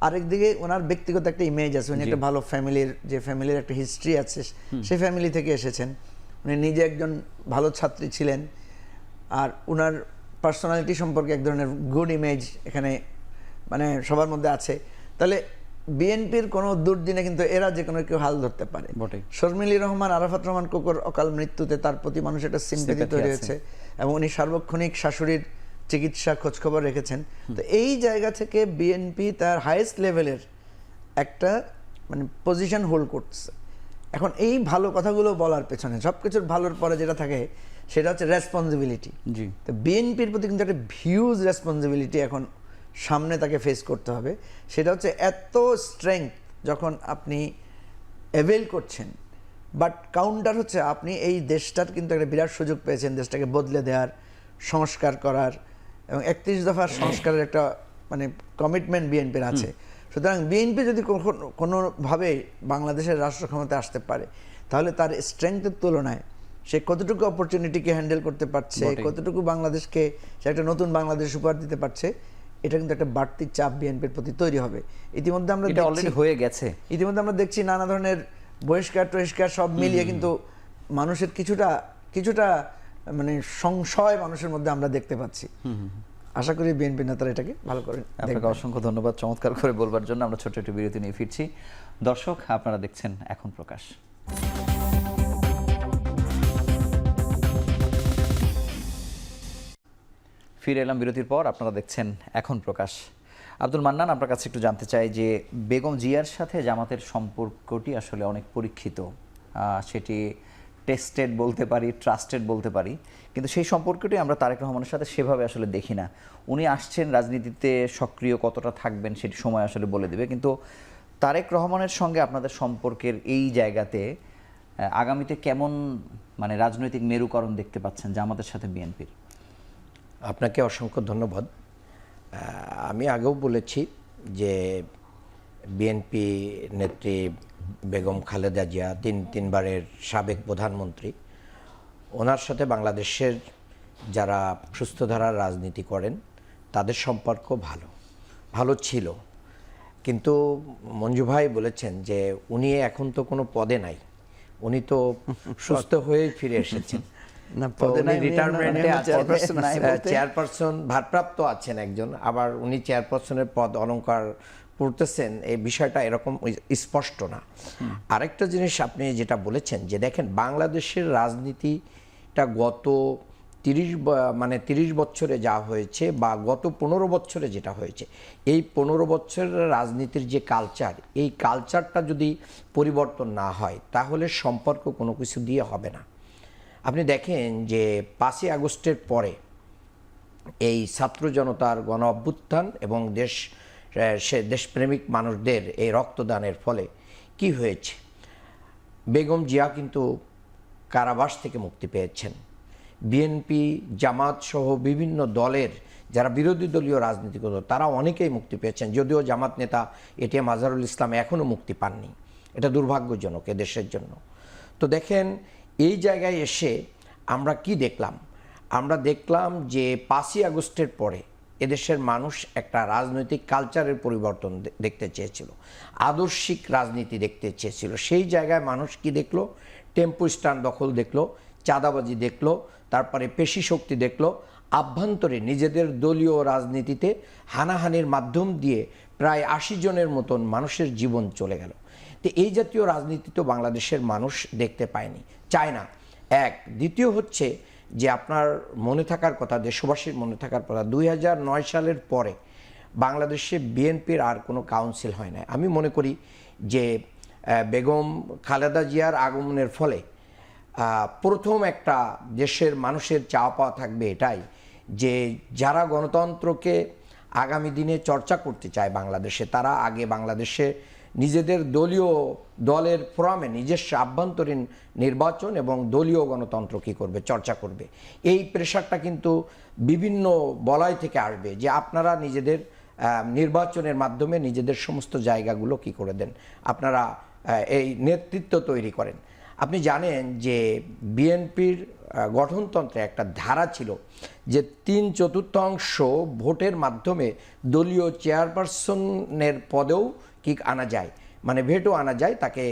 আরেকদিকে ওনার ব্যক্তিগত একটা ইমেজ আছে, উনি একটা ভালো ফ্যামিলির, যে ফ্যামিলির একটা হিস্ট্রি আছে সেই ফ্যামিলি থেকে এসেছেন। উনি নিজে একজন ভালো ছাত্রী ছিলেন, আর ওনার পার্সোনালিটি সম্পর্কে এক ধরনের গুড ইমেজ এখানে মানে সবার মধ্যে আছে। তাহলে বিএনপির কোনো দুর্দিনে কিন্তু এরা যে কোনো কেউ হাল ধরতে পারে। বটেই। শর্মিলী রহমান, আরাফাত রহমান কোকর অকাল মৃত্যুতে তার প্রতি মানুষের একটা সিম্প্যাথি Sympathy তৈরি আছে। হয়েছে, এবং উনি সার্বক্ষণিক শাশুড়ির চিকিৎসা খোঁজখবর রেখেছেন। তো এই জায়গা থেকে বিএনপি তার হাইয়েস্ট লেভেলের একটা মানে পজিশন হোল্ড করছে। এখন এই ভালো কথাগুলো বলার পেছনে সবকিছুর ভালোর পরে যেটা থাকে সেটা হচ্ছে রেসপন্সিবিলিটি। জি। তো বিএনপির প্রতি কিন্তু একটা হিউজ রেসপন্সিবিলিটি এখন সামনে তাকে ফেস করতে হবে। সেটা হচ্ছে এত স্ট্রেংথ যখন আপনি অ্যাভেল করছেন, বাট কাউন্টার হচ্ছে আপনি এই দেশটার কিন্তু একটা বিরাট সুযোগ পেয়েছেন দেশটাকে বদলে দেওয়ার, সংস্কার করার, এবং 31 দফার সংস্কারের একটা মানে কমিটমেন্ট বিএনপির আছে। সুতরাং বিএনপি যদি কোনোভাবে বাংলাদেশের রাষ্ট্র ক্ষমতায় আসতে পারে, তাহলে তার স্ট্রেংথের তুলনায় সে কতটুকু অপরচুনিটিকে হ্যান্ডেল করতে পারছে, বটেই। কতটুকু বাংলাদেশকে সে একটা নতুন বাংলাদেশ উপহার দিতে পারছে, এটা কিন্তু একটা বাড়তি চাপ বিএনপির প্রতি তৈরি হবে। ইতিমধ্যে আমরা এটা অলরেডি হয়ে গেছে। ইতিমধ্যে আমরা দেখছি নানা ধরনের বহিষ্কার টহিষ্কার সব মিলিয়ে কিন্তু মানুষের কিছুটা মানে সংশয় মানুষের মধ্যে আমরা দেখতে পাচ্ছি। আশা করি বিএনপি নেতারা এটাকে ভালো করে আপনাকে দেখবেন। অসংখ্য ধন্যবাদ চমৎকার করে বলবার জন্য। আমরা ছোট্ট একটি বিরতি নিয়ে ফিরছি। দর্শক, আপনারা দেখছেন এখন প্রকাশ। ফিরে এলাম বিরতির পর। আপনারা দেখছেন এখন প্রকাশ। আব্দুল মান্নান, আপনার কাছে একটু জানতে চাই যে বেগম জিয়ার সাথে জামাতের সম্পর্কটি আসলে অনেক পরীক্ষিত, সেটি টেস্টেড বলতে পারি, ট্রাস্টেড বলতে পারি, কিন্তু সেই সম্পর্কটি আমরা তারেক রহমানের সাথে সেভাবে আসলে দেখি না। উনি আসছেন, রাজনীতিতে সক্রিয় কতটা থাকবেন সেটি সময় আসলে বলে দেবে, কিন্তু তারেক রহমানের সঙ্গে আপনাদের সম্পর্কের এই জায়গাতে আগামীতে কেমন মানে রাজনৈতিক মেরুকরণ দেখতে পাচ্ছেন জামাতের সাথে বিএনপির? আপনাকে অসংখ্য ধন্যবাদ। আমি আগেও বলেছি যে বিএনপি নেত্রী বেগম খালেদা জিয়া তিনবারের সাবেক প্রধানমন্ত্রী, ওনার সাথে বাংলাদেশের যারা সুস্থধারার রাজনীতি করেন তাদের সম্পর্ক ভালো ছিল। কিন্তু মঞ্জু ভাই বলেছেন যে উনি এখন তো কোনো পদে নাই, উনি তো সুস্থ হয়েই ফিরে এসেছেন। না, তো পদে উনি নাই, রিটায়ারমেন্টে চেয়ারপারসন নাই বলতে। চেয়ারপারসন ভারপ্রাপ্ত আছেন একজন, আবার উনি চেয়ারপারসনের পদ অলংকার পড়তেছেন, এই বিষয়টা এরকম স্পষ্ট না। আরেকটা জিনিস আপনি যেটা বলেছেন যে দেখেন বাংলাদেশের রাজনীতিটা গত 30 বছরে যা হয়েছে বা গত 15 বছরে যেটা হয়েছে, এই 15 বছরের রাজনীতির যে কালচার, এই কালচারটা যদি পরিবর্তন না হয় তাহলে সম্পর্ক কোনো কিছু দিয়ে হবে না। আপনি দেখেন যে 5ই আগস্টের পরে এই ছাত্র জনতার গণ অভ্যুত্থান এবং দেশপ্রেমিক মানুষদের এই রক্তদানের ফলে কি হয়েছে, বেগম জিয়া কিন্তু কারাবাস থেকে মুক্তি পেয়েছেন। বিএনপি, জামাত সহ বিভিন্ন দলের যারা বিরোধী দলীয় রাজনীতি করত তারা অনেকেই মুক্তি পেয়েছেন, যদিও জামাত নেতা এটিএম আজহারুল ইসলাম এখনও মুক্তি পাননি। এটা দুর্ভাগ্যজনক এদেশের জন্য। তো দেখেন এই জায়গায় এসে আমরা কি দেখলাম, আমরা দেখলাম যে 5ই আগস্টের পরে এদেশের মানুষ একটা রাজনৈতিক কালচারের পরিবর্তন দেখতে চেয়েছিল, আদর্শিক রাজনীতি দেখতে চেয়েছিল। সেই জায়গায় মানুষ কি দেখলো, টেম্পো স্ট্যান্ড দখল দেখলো, চাঁদাবাজি দেখলো, তারপরে পেশি শক্তি দেখলো, আভ্যন্তরে নিজেদের দলীয় রাজনীতিতে হানাহানির মাধ্যম দিয়ে প্রায় 80 জনের মতন মানুষের জীবন চলে গেল। তো এই জাতীয় রাজনীতি তো বাংলাদেশের মানুষ দেখতে পায়নি, চায় না। দ্বিতীয় হচ্ছে যে আপনার মনে থাকার কথা, দেশবাসীর মনে থাকার কথা, 2009 সালের পরে বাংলাদেশে বিএনপির আর কোনো কাউন্সিল হয় না। আমি মনে করি যে বেগম খালেদা জিয়ার আগমনের ফলে প্রথম একটা দেশের মানুষের চাওয়া পাওয়া থাকবে এটাই যে যারা গণতন্ত্রকে আগামী দিনে চর্চা করতে চায় বাংলাদেশে, তারা আগে বাংলাদেশে নিজেদের দলের ফোরামে নিজস্ব আভ্যন্তরীণ নির্বাচন এবং দলীয় গণতন্ত্র কী করবে, চর্চা করবে। এই প্রেশারটা কিন্তু বিভিন্ন বলয় থেকে আসবে যে আপনারা নিজেদের নির্বাচনের মাধ্যমে নিজেদের সমস্ত জায়গাগুলো কি করে দেন, আপনারা এই নেতৃত্ব তৈরি করেন। আপনি জানেন যে বিএনপির গঠনতন্ত্রে একটা ধারা ছিল যে 3/4 ভোটের মাধ্যমে দলীয় চেয়ারপারসনের পদেও কি আনা যায়, মানে ভেটো আনা যায়, তাকে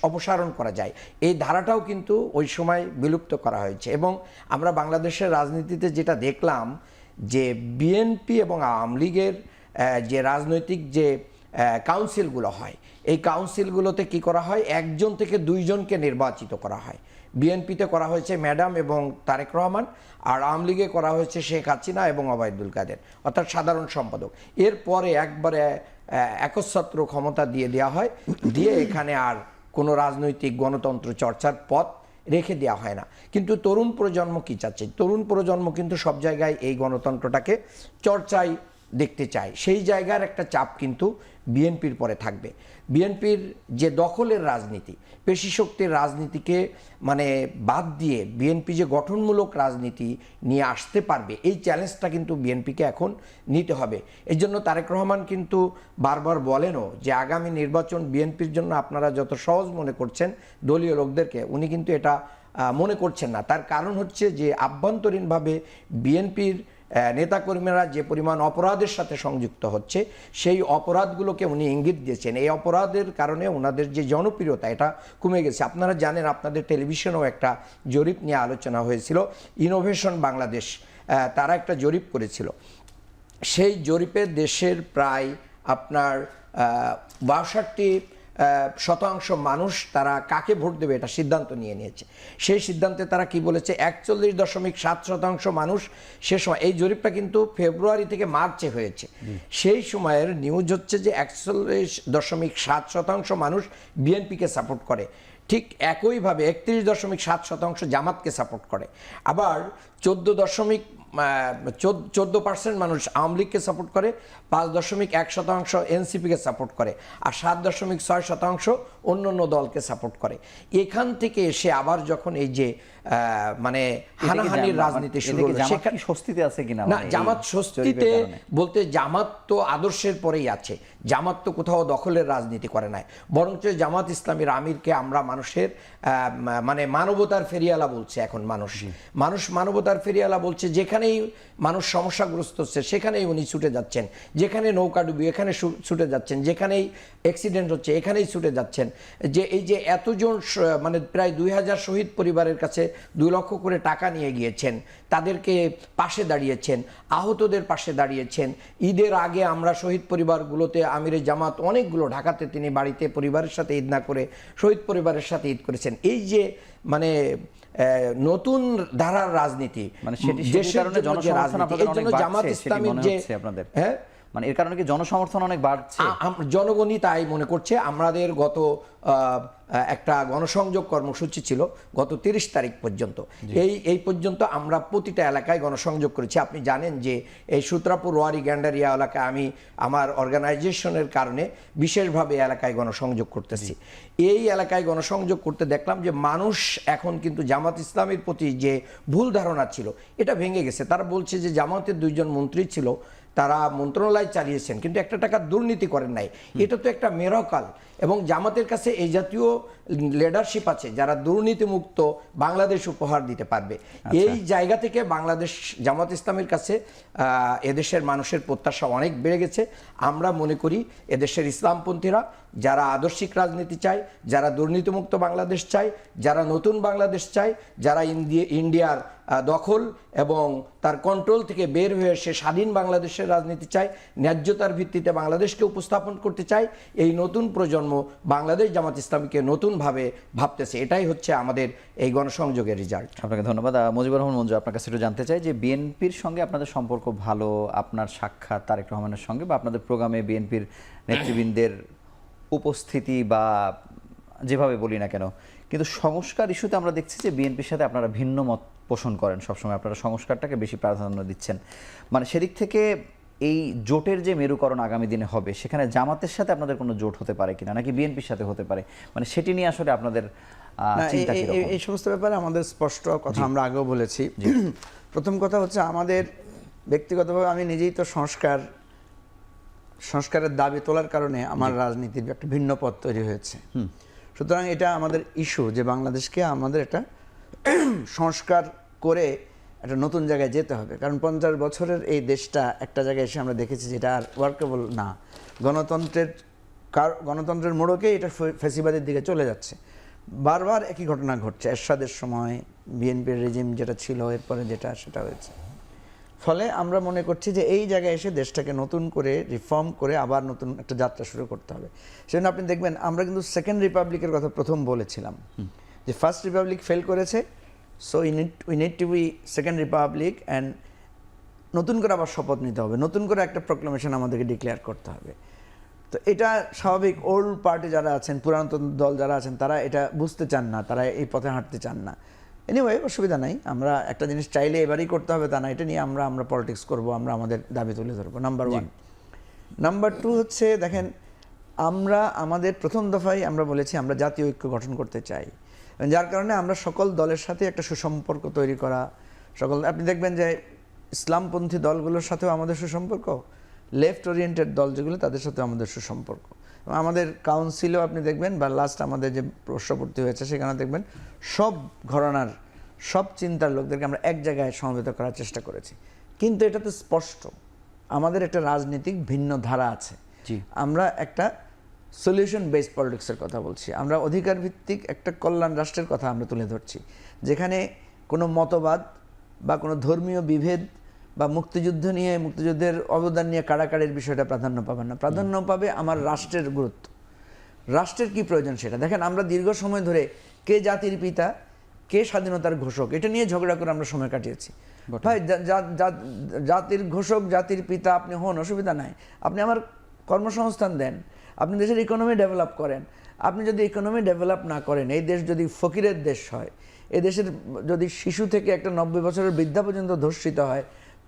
অপসারণ করা যায়। এই ধারাটাও কিন্তু ওই সময় বিলুপ্ত করা হয়েছে। এবং আমরা বাংলাদেশের রাজনীতিতে যেটা দেখলাম যে বিএনপি এবং আওয়ামী লীগের যে রাজনৈতিক যে কাউন্সিলগুলো হয়, এই কাউন্সিলগুলোতে কি করা হয়, 1জন থেকে 2জনকে নির্বাচিত করা হয়। বিএনপিতে করা হয়েছে ম্যাডাম এবং তারেক রহমান, আর আওয়ামী লীগে করা হয়েছে শেখ হাসিনা এবং ওবায়দুল কাদের, অর্থাৎ সাধারণ সম্পাদক। এরপরে একবারে একচ্ছত্র ক্ষমতা দিয়ে দেওয়া হয়, দিয়ে এখানে আর কোনো রাজনৈতিক গণতন্ত্র চর্চার পথ রেখে দেওয়া হয় না। কিন্তু তরুণ প্রজন্ম কি চাচ্ছে? তরুণ প্রজন্ম কিন্তু সব জায়গায় এই গণতন্ত্রটাকে চর্চায় দেখতে চায়। সেই জায়গার একটা চাপ কিন্তু বিএনপির পরে থাকবে। বিএনপির যে দখলের রাজনীতি, পেশিশক্তির রাজনীতিকে মানে বাদ দিয়ে বিএনপি যে গঠনমূলক রাজনীতি নিয়ে আসতে পারবে, এই চ্যালেঞ্জটা কিন্তু বিএনপিকে এখন নিতে হবে। এই জন্য তারেক রহমান কিন্তু বারবার বলেনও যে আগামী নির্বাচন বিএনপির জন্য আপনারা যত সহজ মনে করছেন দলীয় লোকদেরকে, উনি কিন্তু এটা মনে করছেন না। তার কারণ হচ্ছে যে আভ্যন্তরীণভাবে বিএনপির নেতাকর্মীরা যে পরিমাণ অপরাধের সাথে সংযুক্ত হচ্ছে, সেই অপরাধগুলোকে উনি ইঙ্গিত দিয়েছেন। এই অপরাধের কারণে ওনাদের যে জনপ্রিয়তা এটা কমে গেছে। আপনারা জানেন, আপনাদের টেলিভিশনেও একটা জরিপ নিয়ে আলোচনা হয়েছিল, ইনোভেশন বাংলাদেশ তারা একটা জরিপ করেছিল। সেই জরিপে দেশের প্রায় আপনার 62% মানুষ তারা কাকে ভোট দেবে এটা সিদ্ধান্ত নিয়েছে। সেই সিদ্ধান্তে তারা কি বলেছে, 41.7% মানুষ সে সময়, এই জরিপটা কিন্তু ফেব্রুয়ারি থেকে মার্চে হয়েছে, সেই সময়ের নিউজ হচ্ছে যে 41.7% মানুষ বিএনপিকে সাপোর্ট করে। ঠিক একইভাবে 31.7% জামাতকে সাপোর্ট করে। আবার 14% মানুষ আওয়ামী লীগকে সাপোর্ট করে, 5.1% এনসিপিকে সাপোর্ট করে, আর 7.6% অন্য অন্য দলকে সাপোর্ট করে। এখান থেকে এসে আবার যখন এই যে মানে হানাহানির রাজনীতি শুরু হলো, সেখানে স্বস্তিতে আছে কিনা? না, জামাত স্বস্তিতে বলতে জামাত তো আদর্শের পরেই আছে। জামাত তো কোথাও দখলের রাজনীতি করে নাই, বরঞ্চ জামাত ইসলামীর আমিরকে আমরা মানুষের মানে মানবতার ফেরিয়ালা বলছে। এখন মানুষ মানবতার ফেরিয়ালা বলছে। যেখানেই মানুষ সমস্যাগ্রস্ত হচ্ছে সেখানেই উনি ছুটে যাচ্ছেন, যেখানে নৌকা ডুবি এখানে ছুটে যাচ্ছেন, যেখানেই অ্যাক্সিডেন্ট হচ্ছে এখানেই ছুটে যাচ্ছেন। যে এই যে এতজন মানে প্রায় 2000 শহীদ পরিবারের কাছে 2 লক্ষ করে টাকা নিয়ে গিয়েছেন, তাদেরকে পাশে দাঁড়িয়েছেন, আহতদের পাশে দাঁড়িয়েছেন। ঈদের আগে আমরা শহীদ পরিবারগুলোতে আমিরে জামাত অনেকগুলো, ঢাকাতে তিনি বাড়িতে পরিবারের সাথে ঈদ না করে শহীদ পরিবারের সাথে ঈদ করেছেন। এই যে মানে নতুন ধারার রাজনীতি, মানে দেশের কারণে জনসমর্থন আপনাদের অনেক বাড়ছে, সেটা মনে হচ্ছে আপনাদের? হ্যাঁ, মানে এর কারণে কি জনসমর্থন অনেক বাড়ছে? জনগণই তাই মনে করছে। আমাদের গত একটা গণসংযোগ কর্মসূচি ছিল গত 30 তারিখ পর্যন্ত। এই পর্যন্ত আমরা প্রতিটা এলাকায় গণসংযোগ করেছি। আপনি জানেন যে এই সূত্রাপুর, ওয়ারি, গ্যান্ডারিয়া এলাকায় আমি আমার অর্গানাইজেশনের কারণে বিশেষভাবে এলাকায় গণসংযোগ করতেছি। এই এলাকায় গণসংযোগ করতে দেখলাম যে মানুষ এখন কিন্তু জামাত ইসলামের প্রতি যে ভুল ধারণা ছিল এটা ভেঙে গেছে। তারা বলছে যে জামাতের 2জন মন্ত্রী ছিল, তারা মন্ত্রণালয় চালিয়েছেন কিন্তু একটা টাকা দুর্নীতি করেন নাই। এটা তো একটা মেরাকাল। এবং জামাতের কাছে এই জাতীয় লিডারশিপ আছে যারা দুর্নীতিমুক্ত বাংলাদেশ উপহার দিতে পারবে। এই জায়গা থেকে বাংলাদেশ জামাত ইসলামের কাছে এদেশের মানুষের প্রত্যাশা অনেক বেড়ে গেছে। আমরা মনে করি এদেশের ইসলামপন্থীরা যারা আদর্শিক রাজনীতি চায়, যারা দুর্নীতিমুক্ত বাংলাদেশ চায়, যারা নতুন বাংলাদেশ চায়, যারা ইন্ডিয়ার দখল এবং তার কন্ট্রোল থেকে বের হয়ে সে স্বাধীন বাংলাদেশের রাজনীতি চায়, ন্যায্যতার ভিত্তিতে বাংলাদেশকে উপস্থাপন করতে চায়, এই নতুন প্রজন্ম বাংলাদেশ জামাত ইসলামীকে নতুনভাবে ভাবতেছে। এটাই হচ্ছে আমাদের এই গণসংযোগের রেজাল্ট। আপনাকে ধন্যবাদ। মুজিবুর রহমান মঞ্জু, আপনার কাছে একটু জানতে চাই যে বিএনপির সঙ্গে আপনাদের সম্পর্ক ভালো, আপনার সাক্ষাৎ তারেক রহমানের সঙ্গে বা আপনাদের প্রোগ্রামে বিএনপির নেতৃবৃন্দের উপস্থিতি বা যেভাবে বলি না কেন, কিন্তু সংস্কার ইস্যুতে আমরা দেখছি যে বিএনপির সাথে আপনারা ভিন্ন মত পোষণ করেন সবসময়, আপনারা সংস্কারটাকে বেশি প্রাধান্য দিচ্ছেন। মানে সেদিক থেকে এই জোটের যে মেরুকরণ আগামী দিনে হবে, সেখানে জামাতের সাথে আপনাদের কোনো জোট হতে পারে কিনা, নাকি বিএনপির সাথে হতে পারে, মানে সেটি নিয়ে আসলে আপনাদের না, চিন্তা কিরকম? এই সমস্ত ব্যাপারে আমাদের স্পষ্ট কথা আমরা আগেও বলেছি। প্রথম কথা হচ্ছে, আমাদের ব্যক্তিগতভাবে আমি নিজেই তো সংস্কারের দাবি তোলার কারণে আমার রাজনীতির একটা ভিন্ন পথ তৈরি হয়েছে। সুতরাং এটা আমাদের ইস্যু যে বাংলাদেশকে আমাদের একটা সংস্কার করে একটা নতুন জায়গায় যেতে হবে। কারণ 50 বছরের এই দেশটা একটা জায়গায় এসে আমরা দেখেছি যেটা আর ওয়ার্কেবল না। গণতন্ত্রের মোড়কে এটা ফ্যাসিবাদের দিকে চলে যাচ্ছে। বারবার একই ঘটনা ঘটছে। এরশাদের সময় বিএনপির রেজিম যেটা ছিল, এরপরে সেটা হয়েছে। ফলে আমরা মনে করছি যে এই জায়গায় এসে দেশটাকে নতুন করে রিফর্ম করে আবার নতুন একটা যাত্রা শুরু করতে হবে। সেজন্য আপনি দেখবেন আমরা কিন্তু সেকেন্ড রিপাবলিকের কথা প্রথম বলেছিলাম, যে ফার্স্ট রিপাবলিক ফেল করেছে, so we need to be second republic, and নতুন করে আবার শপথ নিতে হবে, নতুন করে একটা প্রক্লামেশন আমাদেরকে ডিক্লেয়ার করতে হবে। তো এটা স্বাভাবিক। ওল্ড পার্টি যারা আছেন, পুরাতন দল যারা আছেন, তারা এটা বুঝতে চান না, তারা এই পথে হাঁটতে চান না। এনিওয়ে, অসুবিধা নাই, আমরা একটা জিনিস চাইলে এবারই করতে হবে তা না, এটা নিয়ে আমরা পলিটিক্স করব, আমরা আমাদের দাবি তুলে ধরবো, নাম্বার 1। নাম্বার 2 হচ্ছে, দেখেন, আমরা আমাদের প্রথম দফায় আমরা বলেছি আমরা জাতীয় ঐক্য গঠন করতে চাই, যার কারণে আমরা সকল দলের সাথে একটা সুসম্পর্ক তৈরি করা। আপনি দেখবেন যে ইসলামপন্থী দলগুলোর সাথেও আমাদের সুসম্পর্ক, লেফট ওরিয়েন্টেড দল যেগুলো, তাদের সাথে আমাদের সুসম্পর্ক। আমাদের কাউন্সিলেও আপনি দেখবেন, বা লাস্ট আমাদের যে প্রশ্নপূর্তি হয়েছে সেখানে দেখবেন সব ঘরানার, সব চিন্তার লোকদেরকে আমরা এক জায়গায় সমবেত করার চেষ্টা করেছি। কিন্তু এটা তো স্পষ্ট আমাদের একটা রাজনীতিক ভিন্ন ধারা আছে। আমরা একটা সলিউশন বেসড পলিটিক্সের কথা বলছি, আমরা অধিকার ভিত্তিক একটা কল্যাণ রাষ্ট্রের কথা আমরা তুলে ধরছি, যেখানে কোনো মতবাদ বা কোনো ধর্মীয় বিভেদ বা মুক্তিযুদ্ধের অবদান নিয়ে কাড়াকাড়ির বিষয়টা প্রাধান্য পাবে না। প্রাধান্য পাবে আমার রাষ্ট্রের গুরুত্ব, রাষ্ট্রের কি প্রয়োজন সেটা। দেখেন, আমরা দীর্ঘ সময় ধরে কে জাতির পিতা, কে স্বাধীনতার ঘোষক, এটা নিয়ে ঝগড়া করে আমরা সময় কাটিয়েছি। ভাই, জাতির ঘোষক, জাতির পিতা আপনি হন, অসুবিধা নাই, আপনি আমার কর্মসংস্থান দেন, আপনি দেশের ইকোনমি ডেভেলপ করেন। আপনি যদি ইকোনমি ডেভেলপ না করেন, এই দেশ যদি ফকিরের দেশ হয়, এই দেশের যদি শিশু থেকে একটা 90 বছরের বৃদ্ধা পর্যন্ত ধর্ষিত হয়,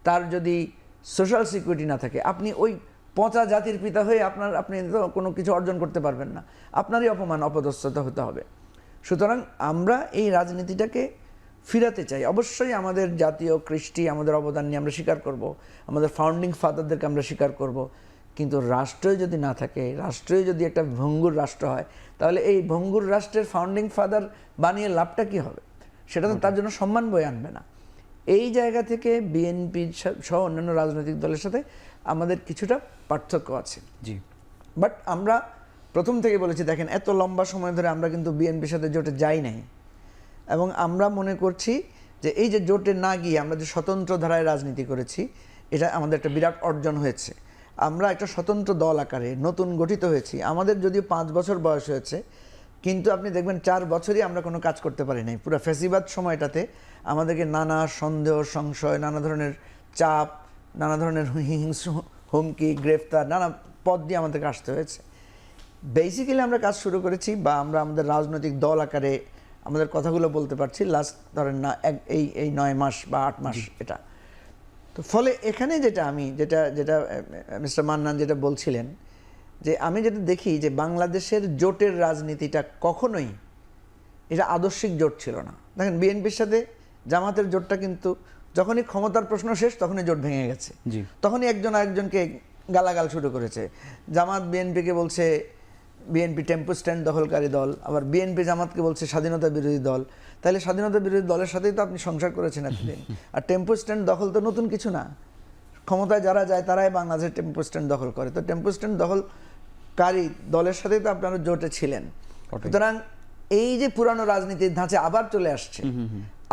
তার যদি সোশ্যাল সিকিউরিটি না থাকে, আপনি ওই পচা জাতির পিতা হয়ে আপনি তো কোনো কিছু অর্জন করতে পারবেন না, আপনারই অপমান, অপদস্থতা হতে হবে। সুতরাং আমরা এই রাজনীতিটাকে ফিরাতে চাই। অবশ্যই আমাদের জাতীয় কৃষ্টি, আমাদের অবদান নিয়ে আমরা স্বীকার করব, আমাদের ফাউন্ডিং ফাদারদেরকে আমরা স্বীকার করব, কিন্তু রাষ্ট্রই যদি না থাকে, রাষ্ট্রই যদি একটা ভঙ্গুর রাষ্ট্র হয়, তাহলে এই ভঙ্গুর রাষ্ট্রের ফাউন্ডিং ফাদার বানিয়ে লাভটা কী হবে? সেটা তো তার জন্য সম্মান বয়ে আনবে না। এই জায়গা থেকে বিএনপি সহ অন্যান্য রাজনৈতিক দলের সাথে আমাদের কিছুটা পার্থক্য আছে। বাট আমরা প্রথম থেকে বলেছি, দেখেন, এত লম্বা সময় ধরে আমরা কিন্তু বিএনপির সাথে জোটে যাই নাই, এবং আমরা মনে করছি যে এই যে জোটে না গিয়ে আমরা যে স্বতন্ত্র ধারায় রাজনীতি করেছি, এটা আমাদের একটা বিরাট অর্জন হয়েছে। আমরা একটা স্বতন্ত্র দল আকারে নতুন গঠিত হয়েছি। আমাদের যদিও 5 বছর বয়স হয়েছে, কিন্তু আপনি দেখবেন 4 বছরই আমরা কোনো কাজ করতে পারি নাই। পুরো ফ্যাসিবাদ সময়টাতে আমাদেরকে নানা সন্দেহ, সংশয়, নানা ধরনের চাপ, নানা ধরনের হুমকি, গ্রেফতার, নানা পথ দিয়ে আমাদেরকে আসতে হয়েছে। বেসিক্যালি আমরা কাজ শুরু করেছি, বা আমরা আমাদের রাজনৈতিক দল আকারে আমাদের কথাগুলো বলতে পারছি লাস্ট ধরেন না এই 9 মাস বা 8 মাস এটা। তো ফলে এখানে যেটা মিস্টার মান্নান যেটা বলছিলেন, যে আমি যেটা দেখি যে বাংলাদেশের জোটের রাজনীতিটা কখনোই এটা আদর্শিক জোট ছিল না। দেখেন, বিএনপির সাথে জামাতের জোটটা কিন্তু যখনই ক্ষমতার প্রশ্ন শেষ, তখনই জোট ভেঙে গেছে। তখনই একজন আরেকজনকে গালাগাল শুরু করেছে। জামাত বিএনপিকে বলছে বিএনপি টেম্পো স্ট্যান্ড দখলকারী দল, আবার বিএনপি জামাতকে বলছে স্বাধীনতা বিরোধী দল। তাহলে স্বাধীনতা বিরোধী দলের সাথেই তো আপনি সংসার করেছেন এতদিন। আর টেম্পো স্ট্যান্ড দখল তো নতুন কিছু না, ক্ষমতায় যারা যায় তারাই বাংলাদেশের টেম্পো স্ট্যান্ড দখল করে। তো টেম্পো স্ট্যান্ড দখলকারী দলের সাথেই তো আপনারা জোটে ছিলেন। সুতরাং এই যে পুরানো রাজনীতির ধাঁচে আবার চলে আসছে,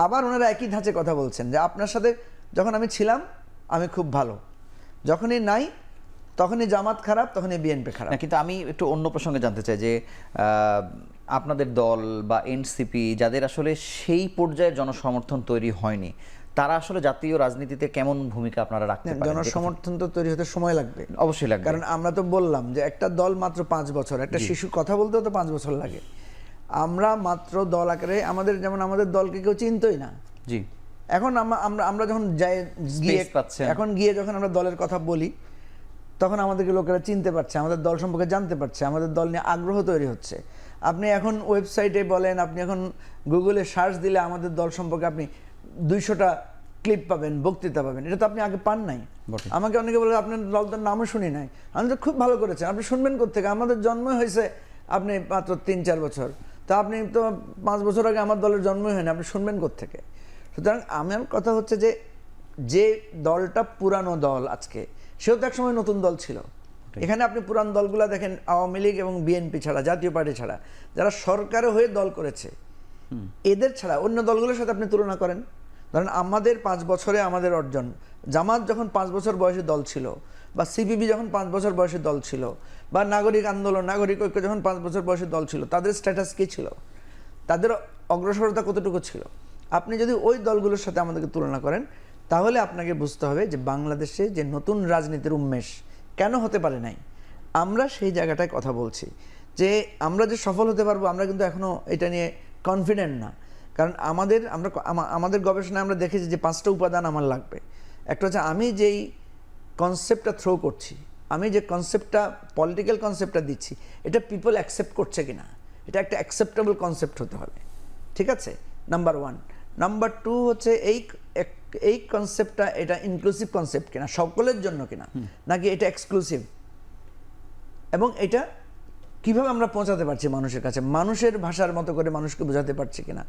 আবার ওনারা একই ধাঁচে কথা বলছেন যে আপনার সাথে যখন আমি ছিলাম আমি খুব ভালো, যখনই নাই তখনই জামাত খারাপ, তখনই বিএনপি খারাপ। কিন্তু আমি একটু অন্য প্রসঙ্গে জানতে চাই যে আপনাদের দল বা এনসিপি যাদের আসলে সেই পর্যায়ের জনসমর্থন তৈরি হয়নি, তারা আসলে জাতীয় রাজনীতিতে কেমন ভূমিকা আপনারা রাখতে পারেন? জনসমর্থন তো তৈরি হতে সময় লাগবে, অবশ্যই লাগবে, কারণ আমরা তো বললাম যে একটা দল মাত্র 5 বছর, একটা শিশু কথা বলতেও তো 5 বছর লাগে। আমরা মাত্র দল আকারে আমাদের দলকে কেউ চিনতই না। জি, এখন আমরা যখন গিয়ে যখন আমরা দলের কথা বলি, তখন আমাদেরকে লোকেরা চিনতে পারছে, আমাদের দল সম্পর্কে জানতে পারছে, আমাদের দল নিয়ে আগ্রহ তৈরি হচ্ছে। আপনি এখন ওয়েবসাইটে বলেন, আপনি এখন গুগলে সার্চ দিলে আমাদের দল সম্পর্কে আপনি 200টা ক্লিপ পাবেন, বক্তৃতা পাবেন। এটা তো আপনি আগে পান নাই। আমাকে অনেকে বলে আপনার দলটার নামও শুনি নাই। আমি তো খুব ভালো করেছেন, আপনি শুনবেন কোত্থেকে? আমাদের জন্ম হয়েছে আপনি মাত্র 3-4 বছর, তা আপনি তো 5 বছর আগে আমার দলের জন্মই হয়নি, আপনি শুনবেন কোত্থেকে? সুতরাং আমার কথা হচ্ছে যে দলটা পুরানো দল আজকে, সেও তো একসময় নতুন দল ছিল। এখানে আপনি পুরান দলগুলা দেখেন, আওয়ামী লীগ এবং বিএনপি ছাড়া, জাতীয় পার্টি ছাড়া, যারা সরকারে হয়ে দল করেছে, এদের ছাড়া অন্য দলগুলোর সাথে আপনি তুলনা করেন। ধরেন আমাদের 5 বছরে আমাদের অর্জন, জামাত যখন 5 বছর বয়সী দল ছিল, বা সিপিবি যখন 5 বছর বয়সী দল ছিল, বা নাগরিক আন্দোলন, নাগরিক ঐক্য যখন 5 বছর বয়সী দল ছিল, তাদের স্ট্যাটাস কী ছিল? তাদের অগ্রসরতা কতটুকু ছিল? আপনি যদি ওই দলগুলোর সাথে আমাদেরকে তুলনা করেন, তাহলে আপনাকে বুঝতে হবে যে বাংলাদেশে যে নতুন রাজনীতির উন্মেষ কেন হতে পারে নাই। আমরা সেই জায়গাটায় কথা বলছি যে আমরা যে সফল হতে পারবো, আমরা কিন্তু এখনও এটা নিয়ে কনফিডেন্ট না। কারণ আমাদের গবেষণায় আমরা দেখেছি যে 5টা উপাদান আমার লাগবে। একটা হচ্ছে আমি যেই কনসেপ্টটা থ্রো করছি, আমি যে কনসেপ্টটা, পলিটিক্যাল কনসেপ্টটা দিচ্ছি, এটা পিপল অ্যাকসেপ্ট করছে কিনা, এটা একটা অ্যাকসেপ্টেবল কনসেপ্ট হতে হবে। ঠিক আছে, নাম্বার 1। নাম্বার 2 হচ্ছে এই কনসেপ্টটা এটা ইনক্লুসিভ কনসেপ্ট কিনা, সকলের জন্য কিনা, নাকি এটা এক্সক্লুসিভ, এবং এটা কিভাবে আমরা পৌঁছাতে পারছি মানুষের কাছে, মানুষের ভাষার মতো করে মানুষকে বোঝাতে পারছি কিনা,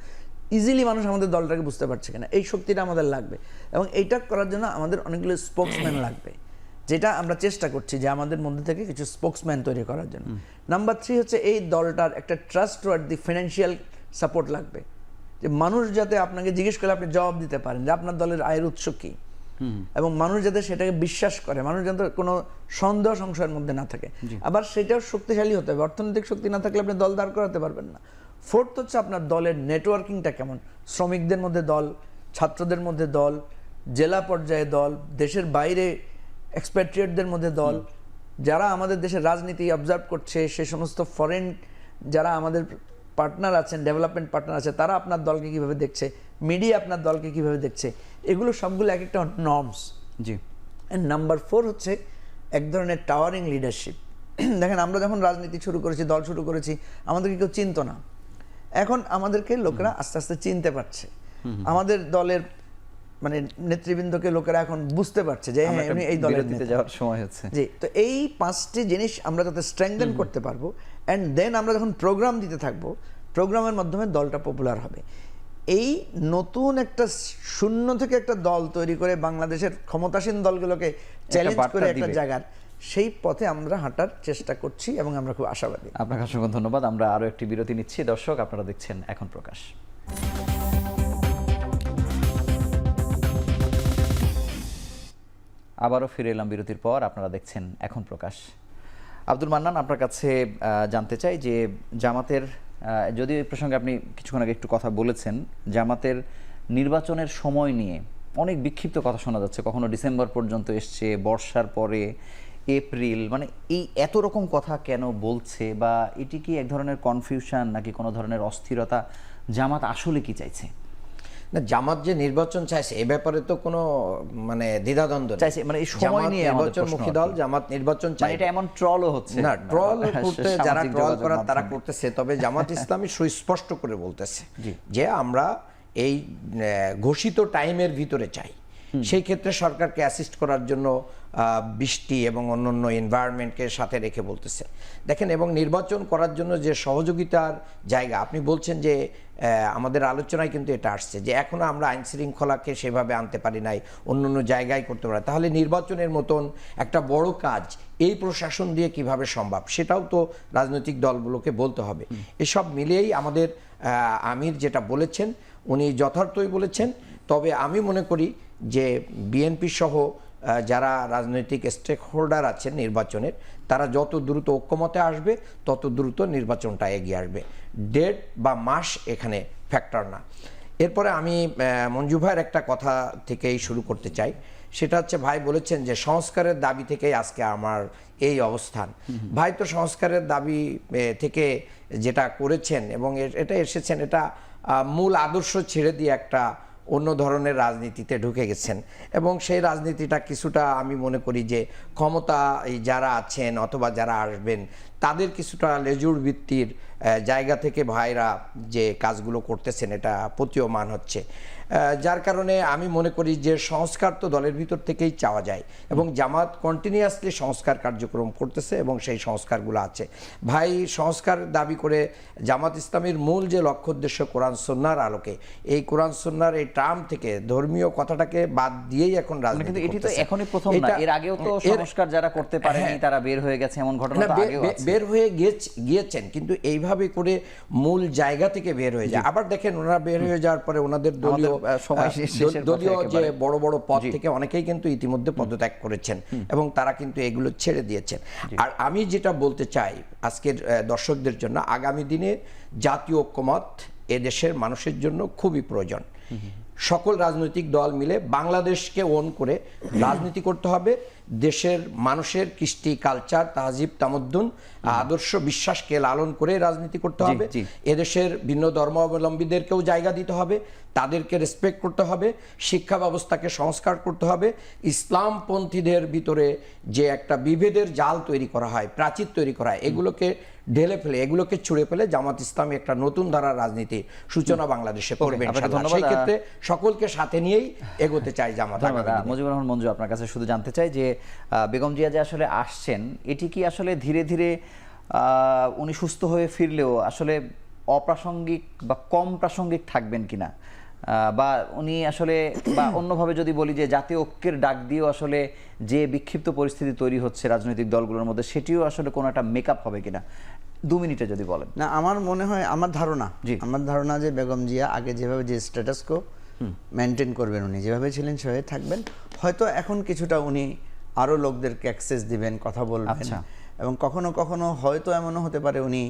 ইজিলি মানুষ আমাদের দলটাকে বুঝতে পারছে কিনা, এই শক্তিটা আমাদের লাগবে। এবং এইটা করার জন্য আমাদের অনেকগুলো স্পোক্সম্যান লাগবে, যেটা আমরা চেষ্টা করছি যে আমাদের মধ্যে থেকে কিছু স্পোক্সম্যান তৈরি করার জন্য। নাম্বার 3 হচ্ছে এই দলটার একটা ট্রাস্টওয়ার্দি ফাইন্যান্সিয়াল সাপোর্ট লাগবে, যে মানুষ যাতে আপনাকে জিজ্ঞেস করলে আপনি জবাব দিতে পারেন যে আপনার দলের আয়ের উৎস কী, এবং মানুষ যাতে সেটাকে বিশ্বাস করে, মানুষ যাতে কোনো সন্দেহ সংশয়ের মধ্যে না থাকে। আবার সেটাও শক্তিশালী হতে হবে, অর্থনৈতিক শক্তি না থাকলে আপনি দল দাঁড় করাতে পারবেন না। 4th হচ্ছে আপনার দলের নেটওয়ার্কিংটা কেমন, শ্রমিকদের মধ্যে দল, ছাত্রদের মধ্যে দল, জেলা পর্যায়ে দল, দেশের বাইরে এক্সপ্যাট্রিয়েটদের মধ্যে দল, যারা আমাদের দেশের রাজনীতি অবজার্ভ করছে, সে সমস্ত ফরেন যারা আমাদের পার্টনার আছেন, ডেভেলপমেন্ট পার্টনার আছে, তারা আপনার দলকে কিভাবে দেখছে, মিডিয়া আপনার দলকে কিভাবে দেখছে, এগুলো সবগুলো এক একটা নর্মস। জি। অ্যান্ড নাম্বার 4 হচ্ছে এক ধরনের টাওয়ারিং লিডারশিপ। দেখেন আমরা যখন রাজনীতি শুরু করেছি, দল শুরু করেছি, আমাদেরকে কেউ চিনতো না। এখন আমাদেরকে লোকেরা আস্তে আস্তে চিনতে পারছে, আমাদের দলের মানে নেতৃবৃন্দকে লোকেরা এখন বুঝতে পারছে যে হ্যাঁ উনি এই দলের নেতা। যাওয়ার সময় হচ্ছে। জি, তো এই 5টি জিনিস আমরা যাতে স্ট্রেংথেন করতে পারবো, অ্যান্ড দেন আমরা যখন প্রোগ্রাম দিতে থাকবো, প্রোগ্রামের মাধ্যমে দলটা পপুলার হবে। এই নতুন একটা শূন্য থেকে একটা দল তৈরি করে বাংলাদেশের ক্ষমতাসীন দলগুলোকে চ্যালেঞ্জ করে একটা জায়গার, সেই পথে আমরা হাঁটার চেষ্টা করছি এবং আমরা খুব আশাবাদী। আপনাকে অসংখ্য ধন্যবাদ। আমরা আরও একটি বিরতি নিচ্ছি। দর্শক, আপনারা দেখছেন এখন প্রকাশ। আবারও ফিরে এলাম বিরতির পর। আপনারা দেখছেন এখন প্রকাশ। আব্দুল মান্নান, আপনার কাছে জানতে চাই যে জামাতের, যদিও এই প্রসঙ্গে আপনি কিছুক্ষণ আগে একটু কথা বলেছেন, জামাতের নির্বাচনের সময় নিয়ে অনেক বিক্ষিপ্ত কথা শোনা যাচ্ছে। কখনো ডিসেম্বর পর্যন্ত এসছে, বর্ষার পরে এপ্রিল, মানে এই এত রকম কথা কেন বলছে, বা এটি কি এক ধরনের কনফিউশন নাকি কোনো ধরনের অস্থিরতা? জামাত আসলে কি চাইছে? না, জামাত যে নির্বাচন চাইছে এ ব্যাপারে তো কোনো মানে দ্বিধাদ্বন্দ্ব চাইছে, মানে এই সময় নিয়ে নির্বাচনমুখী দল, জামাত নির্বাচন চাই। এটা এমন ট্রলও হচ্ছে না, ট্রল করতে যারা ট্রল করার তারা করতেছে, তবে জামাত ইসলামী সুস্পষ্ট করে বলতেছে যে আমরা এই ঘোষিত টাইমের ভিতরে চাই। সেই ক্ষেত্রে সরকারকে অ্যাসিস্ট করার জন্য বৃষ্টি এবং অন্যান্য এনভায়রনমেন্টকে সাথে রেখে বলতেছে। দেখেন, এবং নির্বাচন করার জন্য যে সহযোগিতার জায়গা আপনি বলছেন যে আমাদের আলোচনায় কিন্তু এটা আসছে যে এখনও আমরা আইন শৃঙ্খলাকে সেভাবে আনতে পারি নাই, অন্য জায়গায় করতে পারি। তাহলে নির্বাচনের মতন একটা বড় কাজ এই প্রশাসন দিয়ে কিভাবে সম্ভব, সেটাও তো রাজনৈতিক দলগুলোকে বলতে হবে। এসব মিলিয়েই আমাদের আমির যেটা বলেছেন উনি যথার্থই বলেছেন। তবে আমি মনে করি যে বিএনপি সহ যারা রাজনৈতিক স্টেক হোল্ডার আছেন নির্বাচনের, তারা যত দ্রুত ঐক্যমতে আসবে তত দ্রুত নির্বাচনটা এগিয়ে আসবে। ডেট বা মাস এখানে ফ্যাক্টর না। এরপরে আমি মঞ্জু ভাইয়ের একটা কথা থেকেই শুরু করতে চাই, সেটা হচ্ছে ভাই বলেছেন যে সংস্কারের দাবি থেকেই আজকে আমার এই অবস্থান। ভাই তো সংস্কারের দাবি থেকে যেটা করেছেন এবং এটা এসেছেন, এটা মূল আদর্শ ছেড়ে দিয়ে একটা অন্য ধরনের রাজনীতিতে ঢুকে গেছেন এবং সেই রাজনীতিটা কিছুটা আমি মনে করি যে ক্ষমতা যারা আছেন অথবা যারা আসবেন তাদের কিছুটা লেজুর ভিত্তির জায়গা থেকে ভাইরা যে কাজগুলো করতেছেন এটা প্রতীয়মান হচ্ছে, যার কারণে আমি মনে করি যে সংস্কার তো দলের ভিতর থেকেই চাওয়া যায় এবং জামাত কন্টিনিউয়াসলি সংস্কার কার্যক্রম করতেছে এবং সেই সংস্কারগুলো আছে। ভাই সংস্কার দাবি করে জামাত ইসলামীর মূল যে লক্ষ্য উদ্দেশ্য কোরআন সুন্নাহর আলোকে, এই কোরআন সুন্নাহর এই টার্ম থেকে ধর্মীয় কথাটাকে বাদ দিয়েই এখন রাজনীতি কিন্তু এটি তো করতেছে। এখনই প্রথম না, এর আগেও তো সংস্কার যারা করতে পারেনি তারা বের হয়ে গেছে, এমন ঘটনা তো আগেও আছে। বের হয়ে গিয়েছেন, কিন্তু এইভাবে করে মূল জায়গা থেকে বের হয়ে যায়। আবার দেখেন ওনারা বের হয়ে যাওয়ার পরে ওনাদের দলীয় যে বড় বড় পদ থেকে অনেকেই কিন্তু ইতিমধ্যে পদত্যাগ করেছেন এবং তারা কিন্তু এগুলো ছেড়ে দিয়েছেন। আর আমি যেটা বলতে চাই আজকের দর্শকদের জন্য, আগামী দিনে জাতীয় ঐক্যমত এদেশের মানুষের জন্য খুবই প্রয়োজন। সকল রাজনৈতিক দল মিলে বাংলাদেশকে ওন করে রাজনীতি করতে হবে, দেশের মানুষের কৃষ্টি কালচার তাহজিব তামদ্দুন আদর্শ বিশ্বাসকে লালন করে রাজনীতি করতে হবে। এদেশের ভিন্ন ধর্মাবলম্বীদেরকেও জায়গা দিতে হবে, তাদেরকে রেসপেক্ট করতে হবে, শিক্ষা ব্যবস্থাকে সংস্কার করতে হবে। ইসলামপন্থীদের ভিতরে যে একটা বিভেদের জাল তৈরি করা হয়, প্রাচীর তৈরি করা হয়, এগুলোকে ঢেলে ফেলে, এগুলোকে ছুঁড়ে ফেলে জামাত ইসলামী একটা নতুন ধারার রাজনীতির সূচনা বাংলাদেশে করবে ইনশাআল্লাহ। সেই ক্ষেত্রে সকলকে সাথে নিয়েই এগোতে চাই জামাত। মুজিবুর রহমান মঞ্জু, আপনার কাছে শুধু জানতে চাই যে বেগম জিয়া যে আসলে আসছেন, এটি কি আসলে ধীরে ধীরে উনি সুস্থ হয়ে ফিরলেও আসলে অপ্রাসঙ্গিক বা কম প্রাসঙ্গিক থাকবেন কিনা, বা উনি আসলে, বা অন্যভাবে যদি বলি যে জাতীয় ঐক্যের ডাক দিয়েও আসলে যে বিক্ষিপ্ত পরিস্থিতি তৈরি হচ্ছে রাজনৈতিক দলগুলোর মধ্যে, সেটিও আসলে কোনো একটা মেকআপ হবে কিনা, 2 মিনিটে যদি বলেন। না, আমার মনে হয়, আমার ধারণা যে বেগম জিয়া আগে যেভাবে যে স্ট্যাটাস কো মেনটেন করবেন, উনি যেভাবে ছিলেন সেভাবে থাকবেন। হয়তো এখন কিছুটা উনি আরো লোকদেরকে অ্যাক্সেস দিবেন, কথা বলবেন, এবং কখনো কখনো হয়তো এমনও হতে পারে উনি,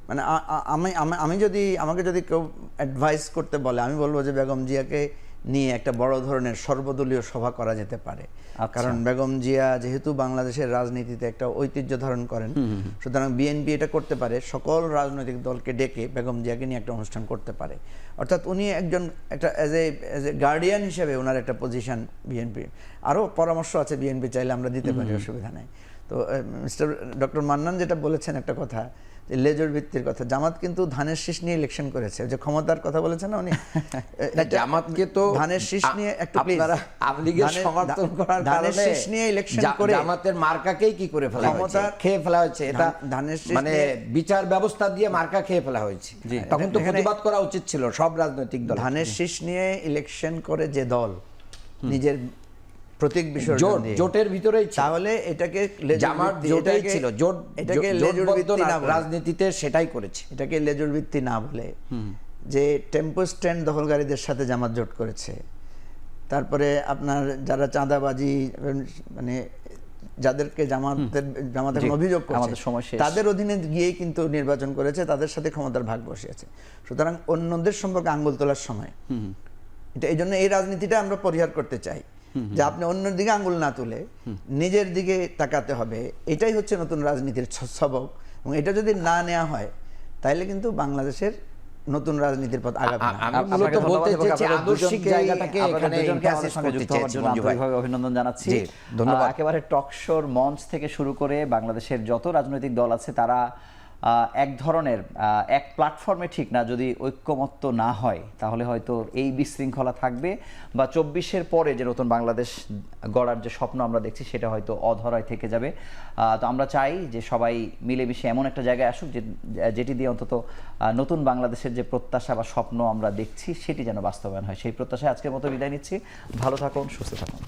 মানে আমাকে যদি কেউ অ্যাডভাইস করতে বলে, আমি বলবো যে বেগম জিয়াকে নিয়ে একটা বড় ধরনের সর্বদলীয় সভা করা যেতে পারে। কারণ বেগম জিয়া যেহেতু বাংলাদেশের রাজনীতিতে একটা ঐতিহ্য ধারণ করেন, সুতরাং বিএনপি এটা করতে পারে, সকল রাজনৈতিক দলকে ডেকে বেগম জিয়াকে নিয়ে একটা অনুষ্ঠান করতে পারে। অর্থাৎ উনি একজন একটা এজ এ গার্ডিয়ান হিসেবে ওনার একটা পজিশন বিএনপি, আরও পরামর্শ আছে বিএনপি চাইলে আমরা দিতে পারি, অসুবিধা নেই। তো ডক্টর মান্নান যেটা বলেছেন একটা কথা, লেজর ভিত্তির কথা, জামাত কিন্তু ধানের শীষ নিয়ে ইলেকশন করেছে, যে ক্ষমতার কথা বলেছেন না উনি, জামাতকে তো ধানের শীষ নিয়ে একটু আওয়ামী লীগের সমর্থন করার ধানের শীষ নিয়ে ইলেকশন করে জামাতের মার্কাকেই কি করে ফেলা হয়েছে, খেয়ে ফেলা হয়েছে। এটা ধানের শীষ মানে বিচার ব্যবস্থা দিয়ে মার্কা খেয়ে ফেলা হয়েছে। তখন তো প্রতিবাদ করা উচিত ছিল সব রাজনৈতিক দল। ধানের শীষ নিয়ে ইলেকশন করে যে দল নিজের প্রতীক বিষয় জোটের ভিতরেই, তাহলে এটাকে জামাত জোটেই ছিল, এটাকে লেজুর ভিত্তি না, রাজনীতিতে সেটাই করেছে। এটাকে লেজুর ভিত্তি না বলে যে টেম্পো স্ট্যান্ড দখলকারীদের সাথে জামাত জোট করেছে, তারপরে আপনার যারা চাঁদাবাজি, মানে যাদেরকে জামাত এখন অভিযোগ করছে তাদের অধীনে গিয়েই কিন্তু নির্বাচন করেছে, তাদের সাথে ক্ষমতার ভাগ বসিয়েছে। সুতরাং অন্যদের সম্পর্কে আঙ্গুল তোলার সময় এটা, এই জন্য এই রাজনীতিটা আমরা পরিহার করতে চাই, যে আপনি অন্যের দিকে আঙ্গুল না তুলে নিজের দিকে তাকাতে হবে। এটাই হচ্ছে নতুন রাজনীতির সবক, এবং এটা যদি না নেওয়া হয় তাহলে কিন্তু বাংলাদেশের নতুন রাজনীতির পথ আগাবে না। আমি মূলত বলতে চাইছি আদর্শিক জায়গাটাকে এখানে এনফাসিস করতে চাইছি। আন্তরিকভাবে অভিনন্দন জানাচ্ছি। ধন্যবাদ। একেবারে টক শোর মঞ্চ থেকে শুরু করে বাংলাদেশের যত রাজনৈতিক দল আছে তারা এক ধরনের এক প্ল্যাটফর্মে ঠিক না, যদি ঐক্যমত্য না হয় তাহলে হয়তো এই বিশৃঙ্খলা থাকবে, বা 24-এর পরে যে নতুন বাংলাদেশ গড়ার যে স্বপ্ন আমরা দেখছি সেটা হয়তো অধরায় থেকে যাবে। তো আমরা চাই যে সবাই মিলেমিশে এমন একটা জায়গায় আসুক যেটি দিয়ে অন্তত নতুন বাংলাদেশের যে প্রত্যাশা বা স্বপ্ন আমরা দেখছি সেটি যেন বাস্তবায়ন হয়। সেই প্রত্যাশায় আজকের মতো বিদায় নিচ্ছি। ভালো থাকুন, সুস্থ থাকুন।